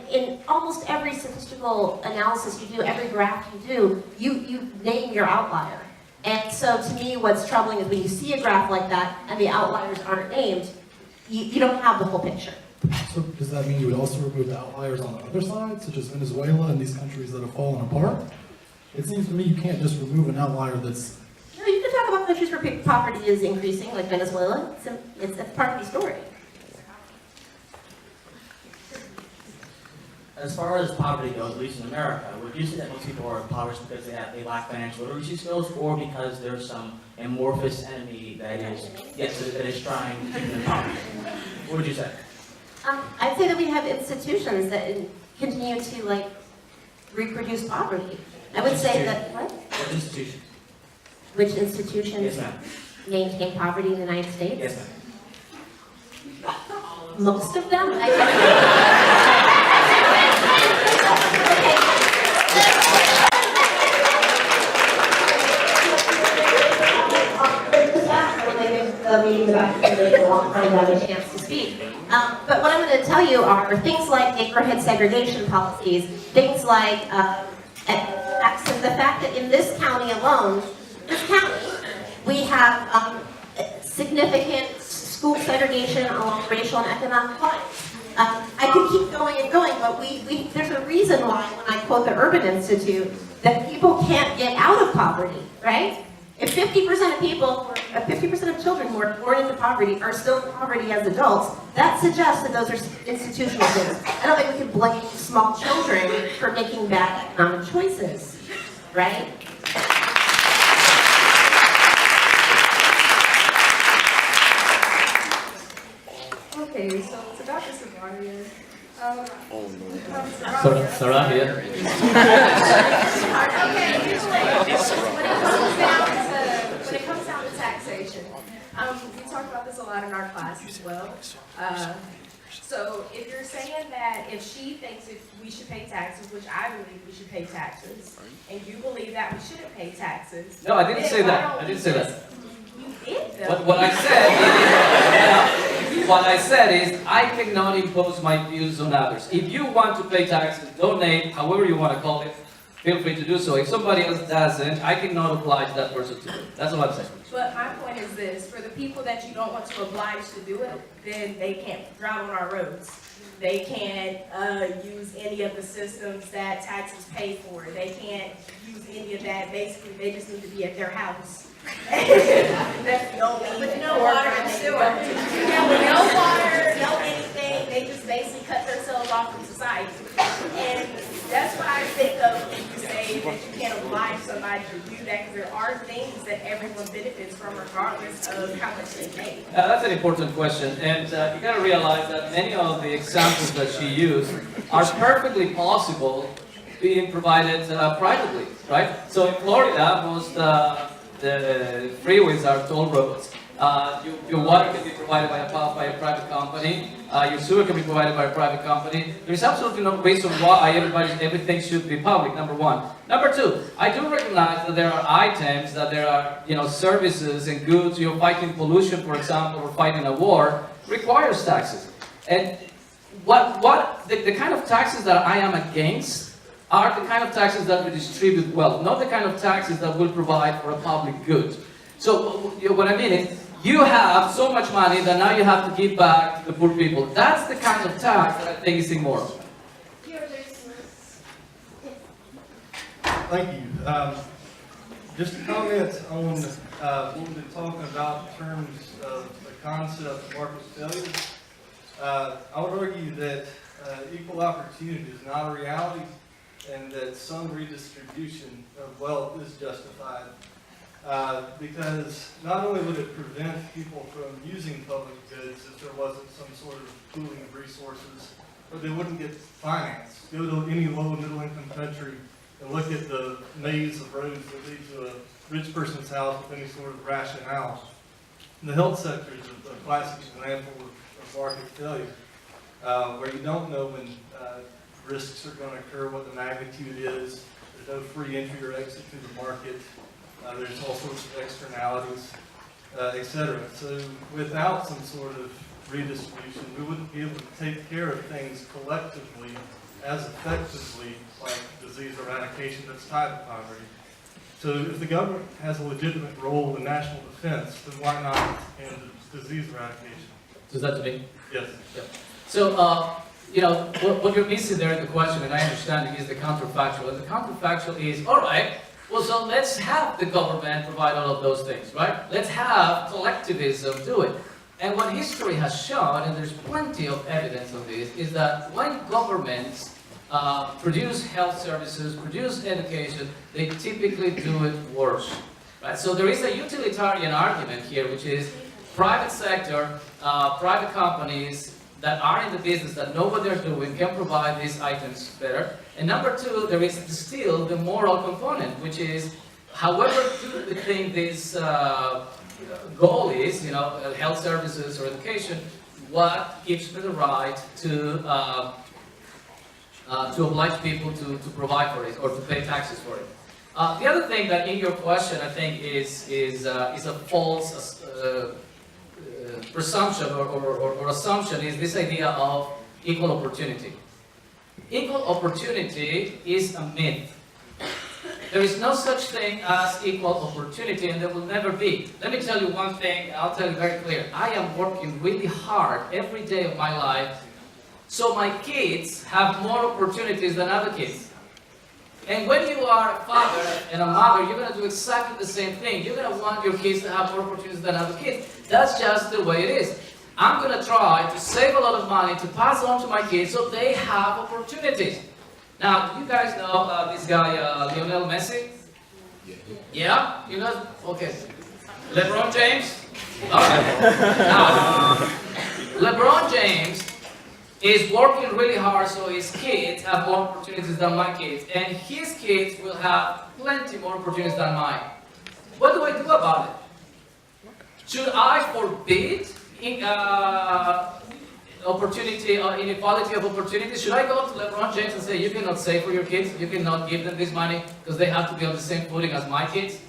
in almost every statistical analysis you do, every graph you do, you name your outlier. And so to me, what's troubling is when you see a graph like that and the outliers aren't named, you don't have the whole picture. So does that mean you would also remove the outliers on the other side, such as Venezuela and these countries that have fallen apart? It seems to me you can't just remove an outlier that's... No, you can talk about countries where poverty is increasing, like Venezuela. It's part of the story. As far as poverty goes, at least in America, would you say that most people are impoverished because they lack financial literacy skills, or because there's some amorphous enemy that is trying to keep them in poverty? What would you say? I'd say that we have institutions that continue to like reproduce poverty. I would say that what? What institutions? Which institutions Yes, ma'am. maintain poverty in the United States? Yes, ma'am. Most of them? A chance to speak. But what I'm going to tell you are things like neighborhood segregation policies, things like the fact that in this county alone, we have significant school segregation along racial and economic lines. I could keep going and going, but there's a reason why when I quote the Urban Institute that people can't get out of poverty, right? If 50% of people, 50% of children who are born into poverty are still in poverty as adults, that suggests that those are institutional things. I don't think we can blame small children for making bad economic choices, right? Okay, so it's about the Sarabia. Sarabia. When it comes down to taxation, we talked about this a lot in our class as well. So if you're saying that if she thinks if we should pay taxes, which I believe we should pay taxes, and you believe that we shouldn't pay taxes. No, I didn't say that. I didn't say that. You did though. What I said is I cannot impose my views on others. If you want to pay taxes, donate, however you want to call it, feel free to do so. If somebody else doesn't, I cannot oblige that person to do it. That's what I'm saying. But my point is this, for the people that you don't want to oblige to do it, then they can't drive on our roads. They can't use any of the systems that taxes pay for. They can't use any of that. Basically, they just need to be at their house. That's the only. With no water and sewer. Yeah, with no water, no anything. They just basically cut themselves off from society. And that's why I think of when you say that you can't oblige somebody to do that, because there are things that everyone benefits from regardless of how much they make. That's an important question, and you got to realize that many of the examples that she used are perfectly possible being provided privately, right? So in Florida, most the freeways are toll roads. Your water can be provided by a private company. Your sewer can be provided by a private company. There's absolutely no reason why everything should be public, number one. Number two, I do recognize that there are items, that there are services and goods. Fighting pollution, for example, or fighting a war requires taxes. And the kind of taxes that I am against are the kind of taxes that redistribute wealth, not the kind of taxes that will provide for a public good. So what I mean is, you have so much money that now you have to give back to the poor people. That's the kind of tax that I think is immoral. Thank you. Just to comment on what we've been talking about in terms of the concept of market failure, I would argue that equal opportunity is not a reality, and that some redistribution of wealth is justified. Because not only would it prevent people from using public goods if there wasn't some sort of pooling of resources, but they wouldn't get financed. Go to any low and middle income country and look at the maze of roads that lead to a rich person's house with any sort of rationale. The health sector is a classic example of market failure, where you don't know when risks are going to occur, what the magnitude is. There's no free entry or exit to the market. There's all sorts of externalities, etc. So without some sort of redistribution, we wouldn't be able to take care of things collectively as effectively like disease eradication that's tied to poverty. So if the government has a legitimate role in national defense, then why not in disease eradication? Does that to me? Yes. Yeah. So, what you're missing there in the question, and I understand it, is the counterfactual. And the counterfactual is, all right, well, so let's have the government provide all of those things, right? Let's have collectivism do it. And what history has shown, and there's plenty of evidence of this, is that when governments produce health services, produce education, they typically do it worse, right? So there is a utilitarian argument here, which is private sector, private companies that are in the business, that know what they're doing, can provide these items better. And number two, there is still the moral component, which is, however good we think this goal is, health services or education, what gives me the right to oblige people to provide for it or to pay taxes for it. The other thing that in your question, I think, is a false presumption or assumption, is this idea of equal opportunity. Equal opportunity is a myth. There is no such thing as equal opportunity, and there will never be. Let me tell you one thing, I'll tell you very clear. I am working really hard every day of my life, so my kids have more opportunities than other kids. And when you are a father and a mother, you're going to do exactly the same thing. You're going to want your kids to have more opportunities than other kids. That's just the way it is. I'm going to try to save a lot of money to pass on to my kids so they have opportunities. Now, you guys know this guy, Lionel Messi? Yeah? You know? Okay. LeBron James? Okay. Now, LeBron James is working really hard so his kids have more opportunities than my kids, and his kids will have plenty more opportunities than mine. What do I do about it? Should I forbid opportunity or inequality of opportunity? Should I go to LeBron James and say, you cannot save for your kids, you cannot give them this money because they have to be on the same footing as my kids?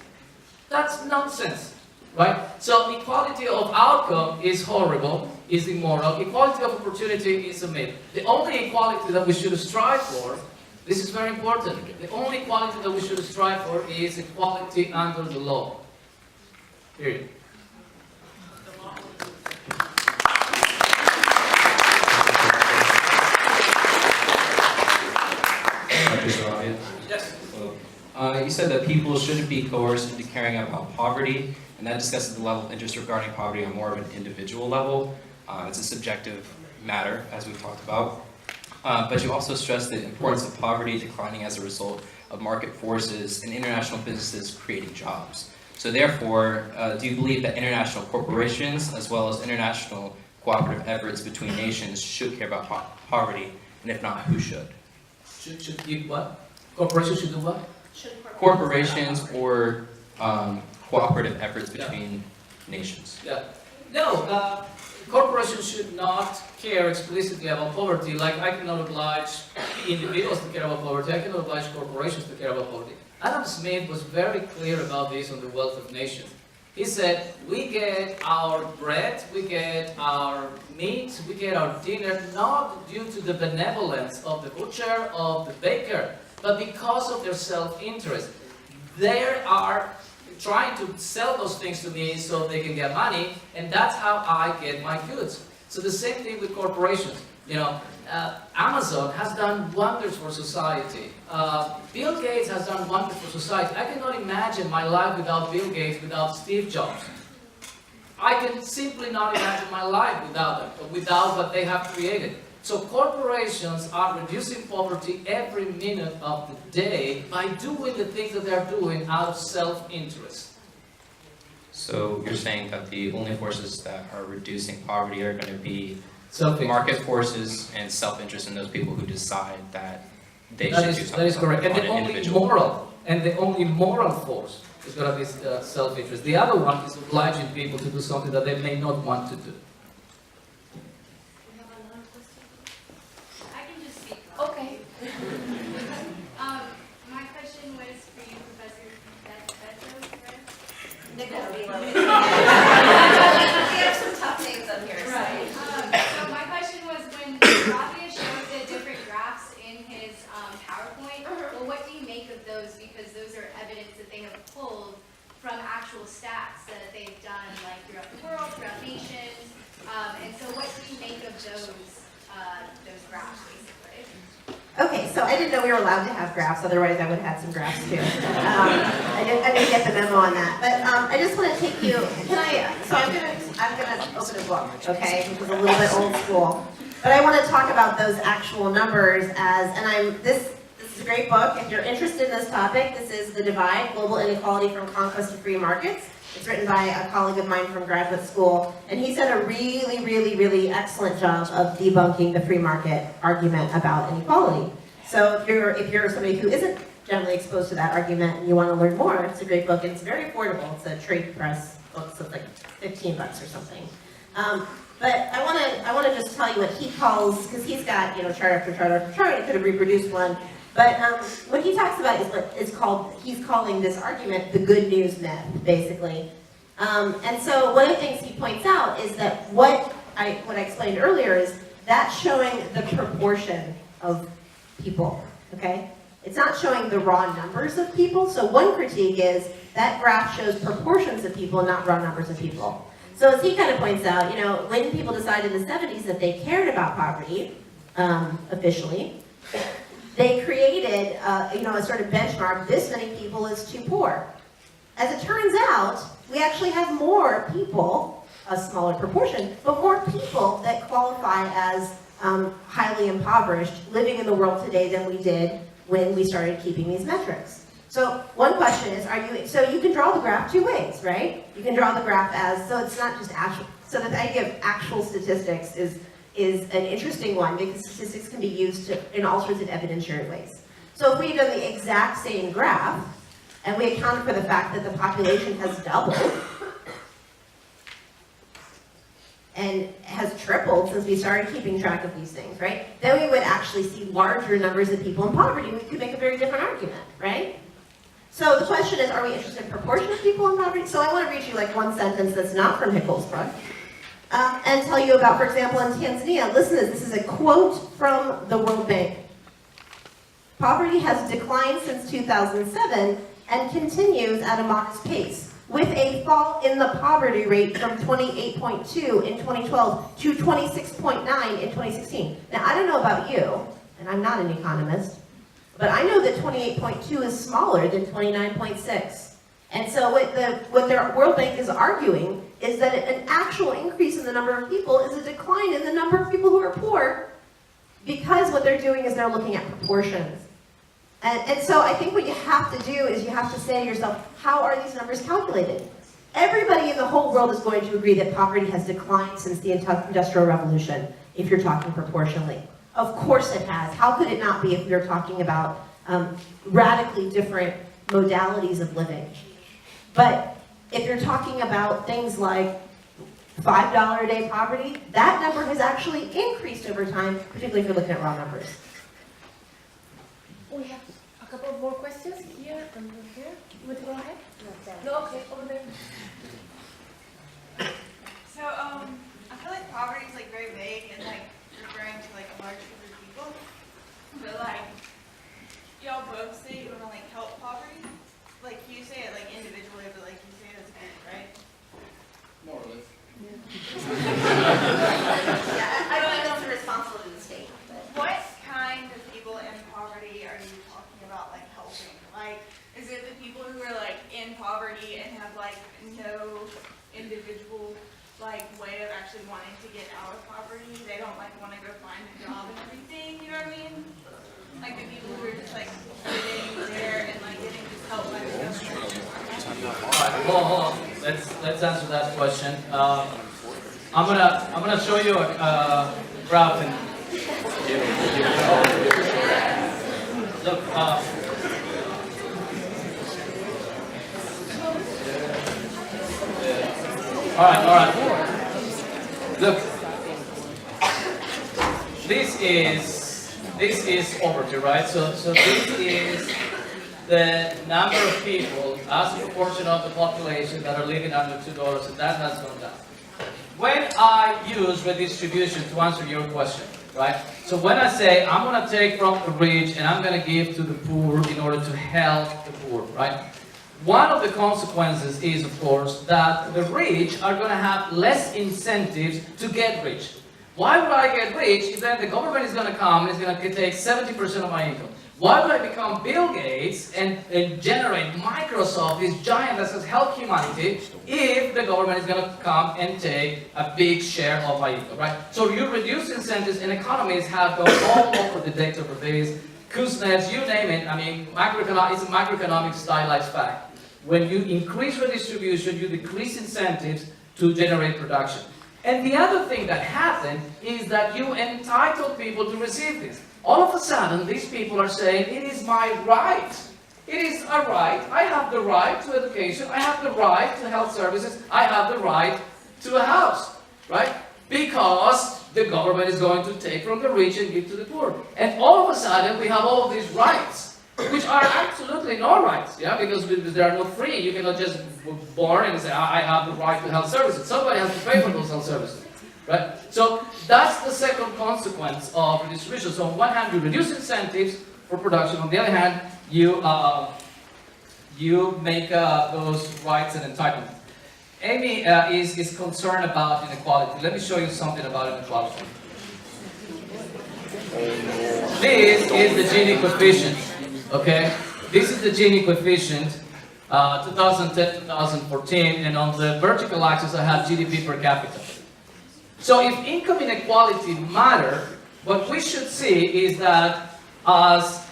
That's nonsense, right? So equality of outcome is horrible, is immoral. Equality of opportunity is a myth. The only equality that we should strive for, this is very important, the only equality that we should strive for is equality under the law. Period. you said that people shouldn't be coerced into caring about poverty, and that discusses the level of interest regarding poverty on more of an individual level. It's a subjective matter, as we've talked about. But you also stressed the importance of poverty declining as a result of market forces and international businesses creating jobs. So therefore, do you believe that international corporations, as well as international cooperative efforts between nations, should care about poverty? And if not, who should? Should give what? Corporations should do what? Corporations or cooperative efforts between nations. Yeah. No, corporations should not care explicitly about poverty. Like I cannot oblige individuals to care about poverty. I cannot oblige corporations to care about poverty. Adam Smith was very clear about this on The Wealth of Nations. He said, we get our bread, we get our meat, we get our dinner, not due to the benevolence of the butcher, of the baker, but because of their self-interest. They are trying to sell those things to me so they can get money, and that's how I get my goods. So the same thing with corporations. You know, Amazon has done wonders for society. Bill Gates has done wonders for society. I cannot imagine my life without Bill Gates, without Steve Jobs. I can simply not imagine my life without them, without what they have created. So corporations are reducing poverty every minute of the day by doing the things that they're doing out of self-interest. So you're saying that the only forces that are reducing poverty are going to be Self-interest. market forces and self-interest in those people who decide that they should do something. That is correct. And on the an only individual. moral force is going to be self-interest. The other one is obliging people to do something that they may not want to do. I can just speak. Okay. My question was for you, Professor Beto, Nichols-Belo. We have some tough names up here. right? So my question was, when Saravia showed the different graphs in his PowerPoint, well, what do you make of those? Because those are evidence that they have pulled from actual stats that they've done, like throughout the world, throughout nations. And so what do you make of those graphs, basically? Okay, so I didn't know we were allowed to have graphs, otherwise I would have had some graphs too. I didn't get the memo on that, but I just want to take you, I'm gonna open a book, okay, which is a little bit old school. But I want to talk about those actual numbers this is a great book. If you're interested in this topic, this is The Divide, Global Inequality from Conquest to Free Markets. It's written by a colleague of mine from graduate school, and he's done a really, really, really excellent job of debunking the free market argument about inequality. So if you're somebody who isn't generally exposed to that argument and you want to learn more, it's a great book, and it's very affordable. It's a trade press book, so it's like $15 or something. But I want to just tell you what he calls, because he's got chart after chart after chart. He could have reproduced one. But what he talks about is he's calling this argument the good news myth, basically. And so one of the things he points out is that what I explained earlier is that's showing the proportion of people, okay? It's not showing the raw numbers of people. So one critique is that graph shows proportions of people, not raw numbers of people. So as he kind of points out, when people decided in the 70s that they cared about poverty, officially, they created, a sort of benchmark. This many people is too poor. As it turns out, we actually have more people, a smaller proportion, but more people that qualify as highly impoverished living in the world today than we did when we started keeping these metrics. So one question is, so you can draw the graph two ways, right? You can draw the graph so it's not just actual, so the idea of actual statistics is an interesting one because statistics can be used in all sorts of evidentiary ways. So if we had done the exact same graph, and we accounted for the fact that the population has doubled, and has tripled since we started keeping track of these things, right? Then we would actually see larger numbers of people in poverty. We could make a very different argument, right? So the question is, are we interested in proportion of people in poverty? So I want to read you like one sentence that's not from Nichols-Belo, and tell you about, for example, in Tanzania. Listen to this. This is a quote from the World Bank. Poverty has declined since 2007 and continues at a modest pace, with a fall in the poverty rate from 28.2 in 2012 to 26.9 in 2016. Now, I don't know about you, and I'm not an economist, But I know that 28.2 is smaller than 29.6. And so what the World Bank is arguing is that an actual increase in the number of people is a decline in the number of people who are poor, because what they're doing is they're looking at proportions. And so I think what you have to do is you have to say to yourself, how are these numbers calculated? Everybody in the whole world is going to agree that poverty has declined since the Industrial Revolution, if you're talking proportionally. Of course it has. How could it not be if we were talking about radically different modalities of living? But if you're talking about things like $5 a day poverty, that number has actually increased over time, particularly if you're looking at raw numbers. We have a couple more questions here and here. You want to go ahead? No, okay, over there. So, I feel like poverty is like very vague and like referring to like a large group of people. But like, y'all both say you want to like help poverty. Like you say it like individually, but like you say it as a group, right? More or less. Yeah, I don't think that's the responsibility of the state. What kind of people in poverty are you talking about like helping? Like, is it the people who are like in poverty and have like no individual like way of actually wanting to get out of poverty? They don't like want to go find a job and everything, you know what I mean? Like the people who are just like sitting there and like getting just help by the government. Alright, hold on. Let's answer that question. I'm gonna show you a graph and look. All right. Look, this is poverty, right? So this is the number of people as a proportion of the population that are living under $2, and that has gone down. When I use redistribution to answer your question, right? So when I say I'm going to take from the rich and I'm going to give to the poor in order to help the poor, right? One of the consequences is, of course, that the rich are going to have less incentives to get rich. Why would I get rich if then the government is going to come and is going to take 70% of my income? Why would I become Bill Gates and generate Microsoft, this giant that has helped humanity, if the government is going to come and take a big share of my income, right? So you reduce incentives, and economies have gone all over the database, Kuznets, you name it. I mean, it's a macroeconomic stylized fact. When you increase redistribution, you decrease incentives to generate production. And the other thing that happened is that you entitle people to receive this. All of a sudden, these people are saying, it is my right. It is a right. I have the right to education. I have the right to health services. I have the right to a house, right? Because the government is going to take from the rich and give to the poor. And all of a sudden, we have all of these rights, which are absolutely no rights, yeah? Because they are not free. You cannot just be born and say, I have the right to health services. Somebody has to pay for those health services. Right? So that's the second consequence of redistribution. So on one hand, you reduce incentives for production. On the other hand, you make those rights and entitlements. Amy is concerned about inequality. Let me show you something about inequality. This is the Gini Coefficient. Okay? This is the Gini Coefficient, 2010-2014, and on the vertical axis I have GDP per capita. So if income inequality matter, what we should see is that as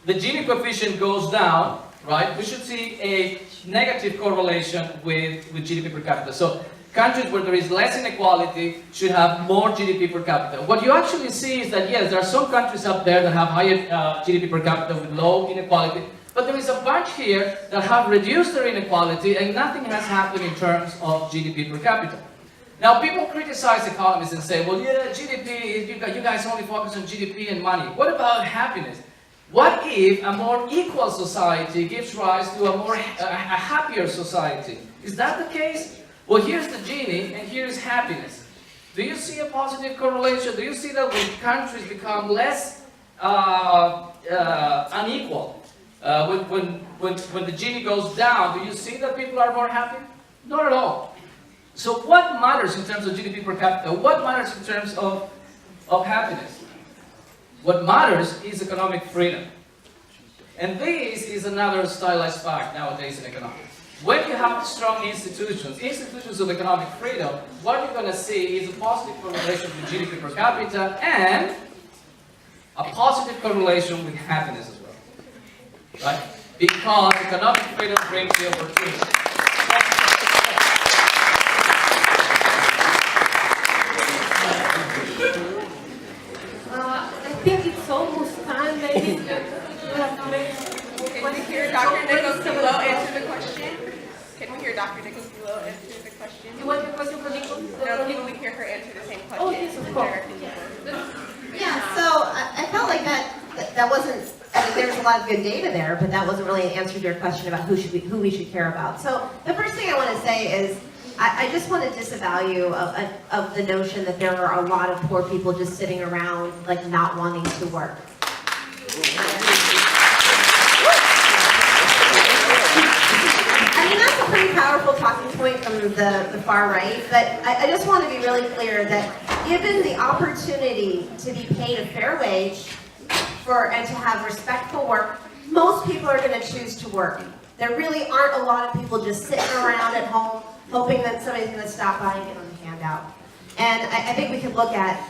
the Gini coefficient goes down, right, we should see a negative correlation with GDP per capita. So countries where there is less inequality should have more GDP per capita. What you actually see is that, yes, there are some countries up there that have higher GDP per capita with low inequality, but there is a bunch here that have reduced their inequality and nothing has happened in terms of GDP per capita. Now, people criticize economists and say, well, yeah, GDP, you guys only focus on GDP and money. What about happiness? What if a more equal society gives rise to a happier society? Is that the case? Well, here's the Gini, and here's happiness. Do you see a positive correlation? Do you see that when countries become less unequal, when the Gini goes down, do you see that people are more happy? Not at all. So what matters in terms of GDP per capita? What matters in terms of happiness? What matters is economic freedom. And this is another stylized fact nowadays in economics. When you have strong institutions of economic freedom, what you're going to see is a positive correlation with GDP per capita and a positive correlation with happiness as well. Right? Because economic freedom brings the opportunity. I think it's almost time, maybe. Can we hear Dr. Nichols-Belo answer the question? Can we hear Dr. Nichols-Belo answer the question? You want your question for Nichols? No, can we hear her answer the same question? Oh, yes, of course. Yeah, so I felt like that wasn't, I mean, there's a lot of good data there, but that wasn't really an answer to your question about who we should care about. So the first thing I want to say is, I just want to disavow of the notion that there are a lot of poor people just sitting around, like, not wanting to work. I mean, that's a pretty powerful talking point from the far right, but I just want to be really clear that given the opportunity to be paid a fair wage and to have respectful work, most people are going to choose to work. There really aren't a lot of people just sitting around at home hoping that somebody's going to stop by and get them a handout. And I think we could look at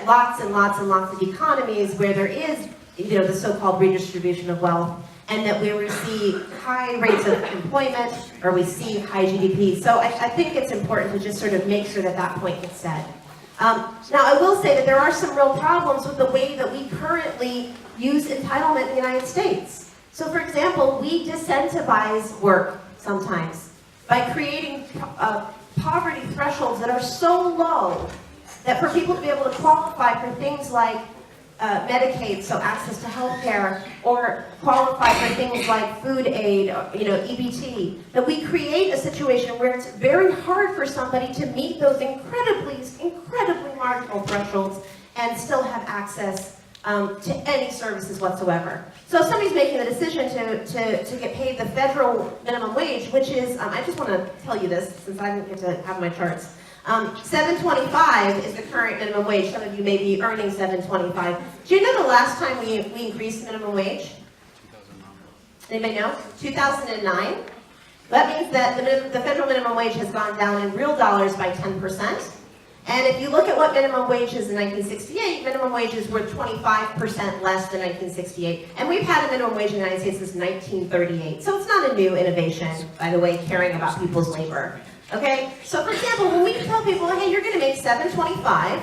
lots and lots and lots of economies where there is, the so-called redistribution of wealth, and that where we see high rates of employment or we see high GDP. So I think it's important to just sort of make sure that that point gets said. Now, I will say that there are some real problems with the way that we currently use entitlement in the United States. So, for example, we disincentivize work sometimes by creating poverty thresholds that are so low that for people to be able to qualify for things like Medicaid, so access to health care, or qualify for things like food aid, EBT, that we create a situation where it's very hard for somebody to meet those incredibly marginal thresholds and still have access to any services whatsoever. So if somebody's making the decision to get paid the federal minimum wage, which is, I just want to tell you this since I didn't get to have my charts. $7.25 is the current minimum wage. Some of you may be earning $7.25. Do you know the last time we increased minimum wage? Anybody know? 2009. That means that the federal minimum wage has gone down in real dollars by 10%. And if you look at what minimum wage is in 1968, minimum wages were 25% less than 1968. And we've had a minimum wage in the United States since 1938. So it's not a new innovation, by the way, caring about people's labor. Okay? So for example, when we tell people, hey, you're going to make $7.25,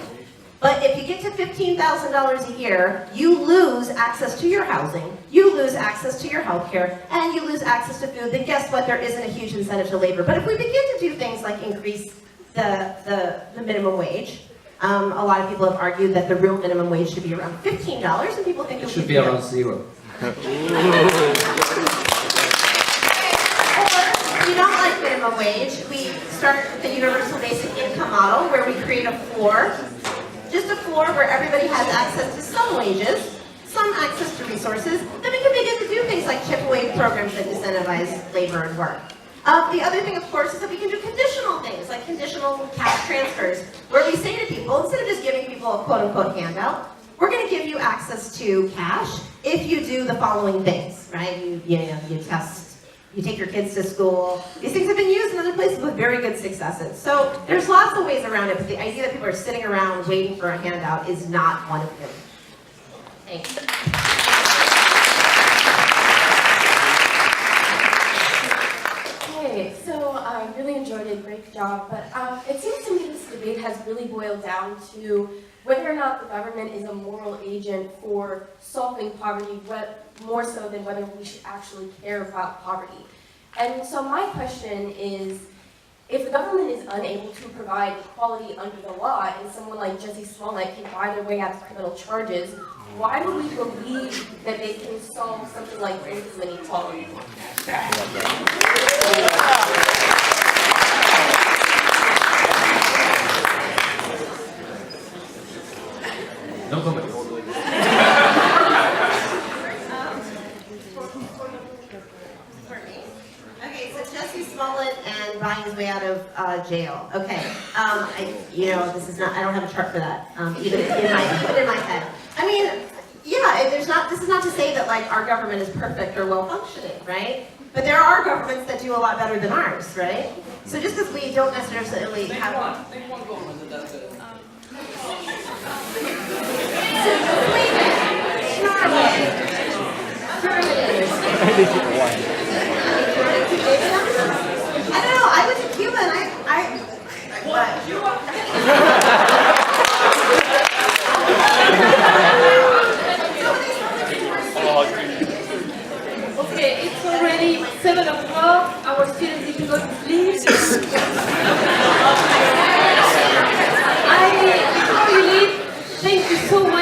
but if you get to $15,000 a year, you lose access to your housing, you lose access to your health care, and you lose access to food, then guess what? There isn't a huge incentive to labor. But if we begin to do things like increase the minimum wage, a lot of people have argued that the real minimum wage should be around $15, and people think It should be around zero. If you don't like minimum wage, we start the universal basic income model where we create a floor, just a floor where everybody has access to some wages, some access to resources, then we can begin to do things like chip away programs that incentivize labor and work. The other thing, of course, is that we can do conditional things, like conditional cash transfers, where we say to people, instead of just giving people a quote-unquote handout, we're going to give you access to cash if you do the following things, right? You test, you take your kids to school. These things have been used in other places with very good successes. So there's lots of ways around it, but the idea that people are sitting around waiting for a handout is not one of them. Thanks. Okay, so I really enjoyed it, great job, but it seems to me this debate has really boiled down to whether or not the government is a moral agent for solving poverty, more so than whether we should actually care about poverty. And so my question is, if the government is unable to provide equality under the law, and someone like Jesse Smollett can buy their way out of criminal charges, why do we believe that they can solve something like racism and inequality? No comment. Okay, so Jesse Smollett and buying his way out of jail. Okay, this is not, I don't have a chart for that, even in my head. I mean, Yeah, and this is not to say that like our government is perfect or well functioning, right? But there are governments that do a lot better than ours, right? So just because we don't necessarily have one. Name one government that does better. I don't know, I went to Cuba and Okay, it's already 7 o'clock. Our students need to go to sleep. Before you leave, thank you so much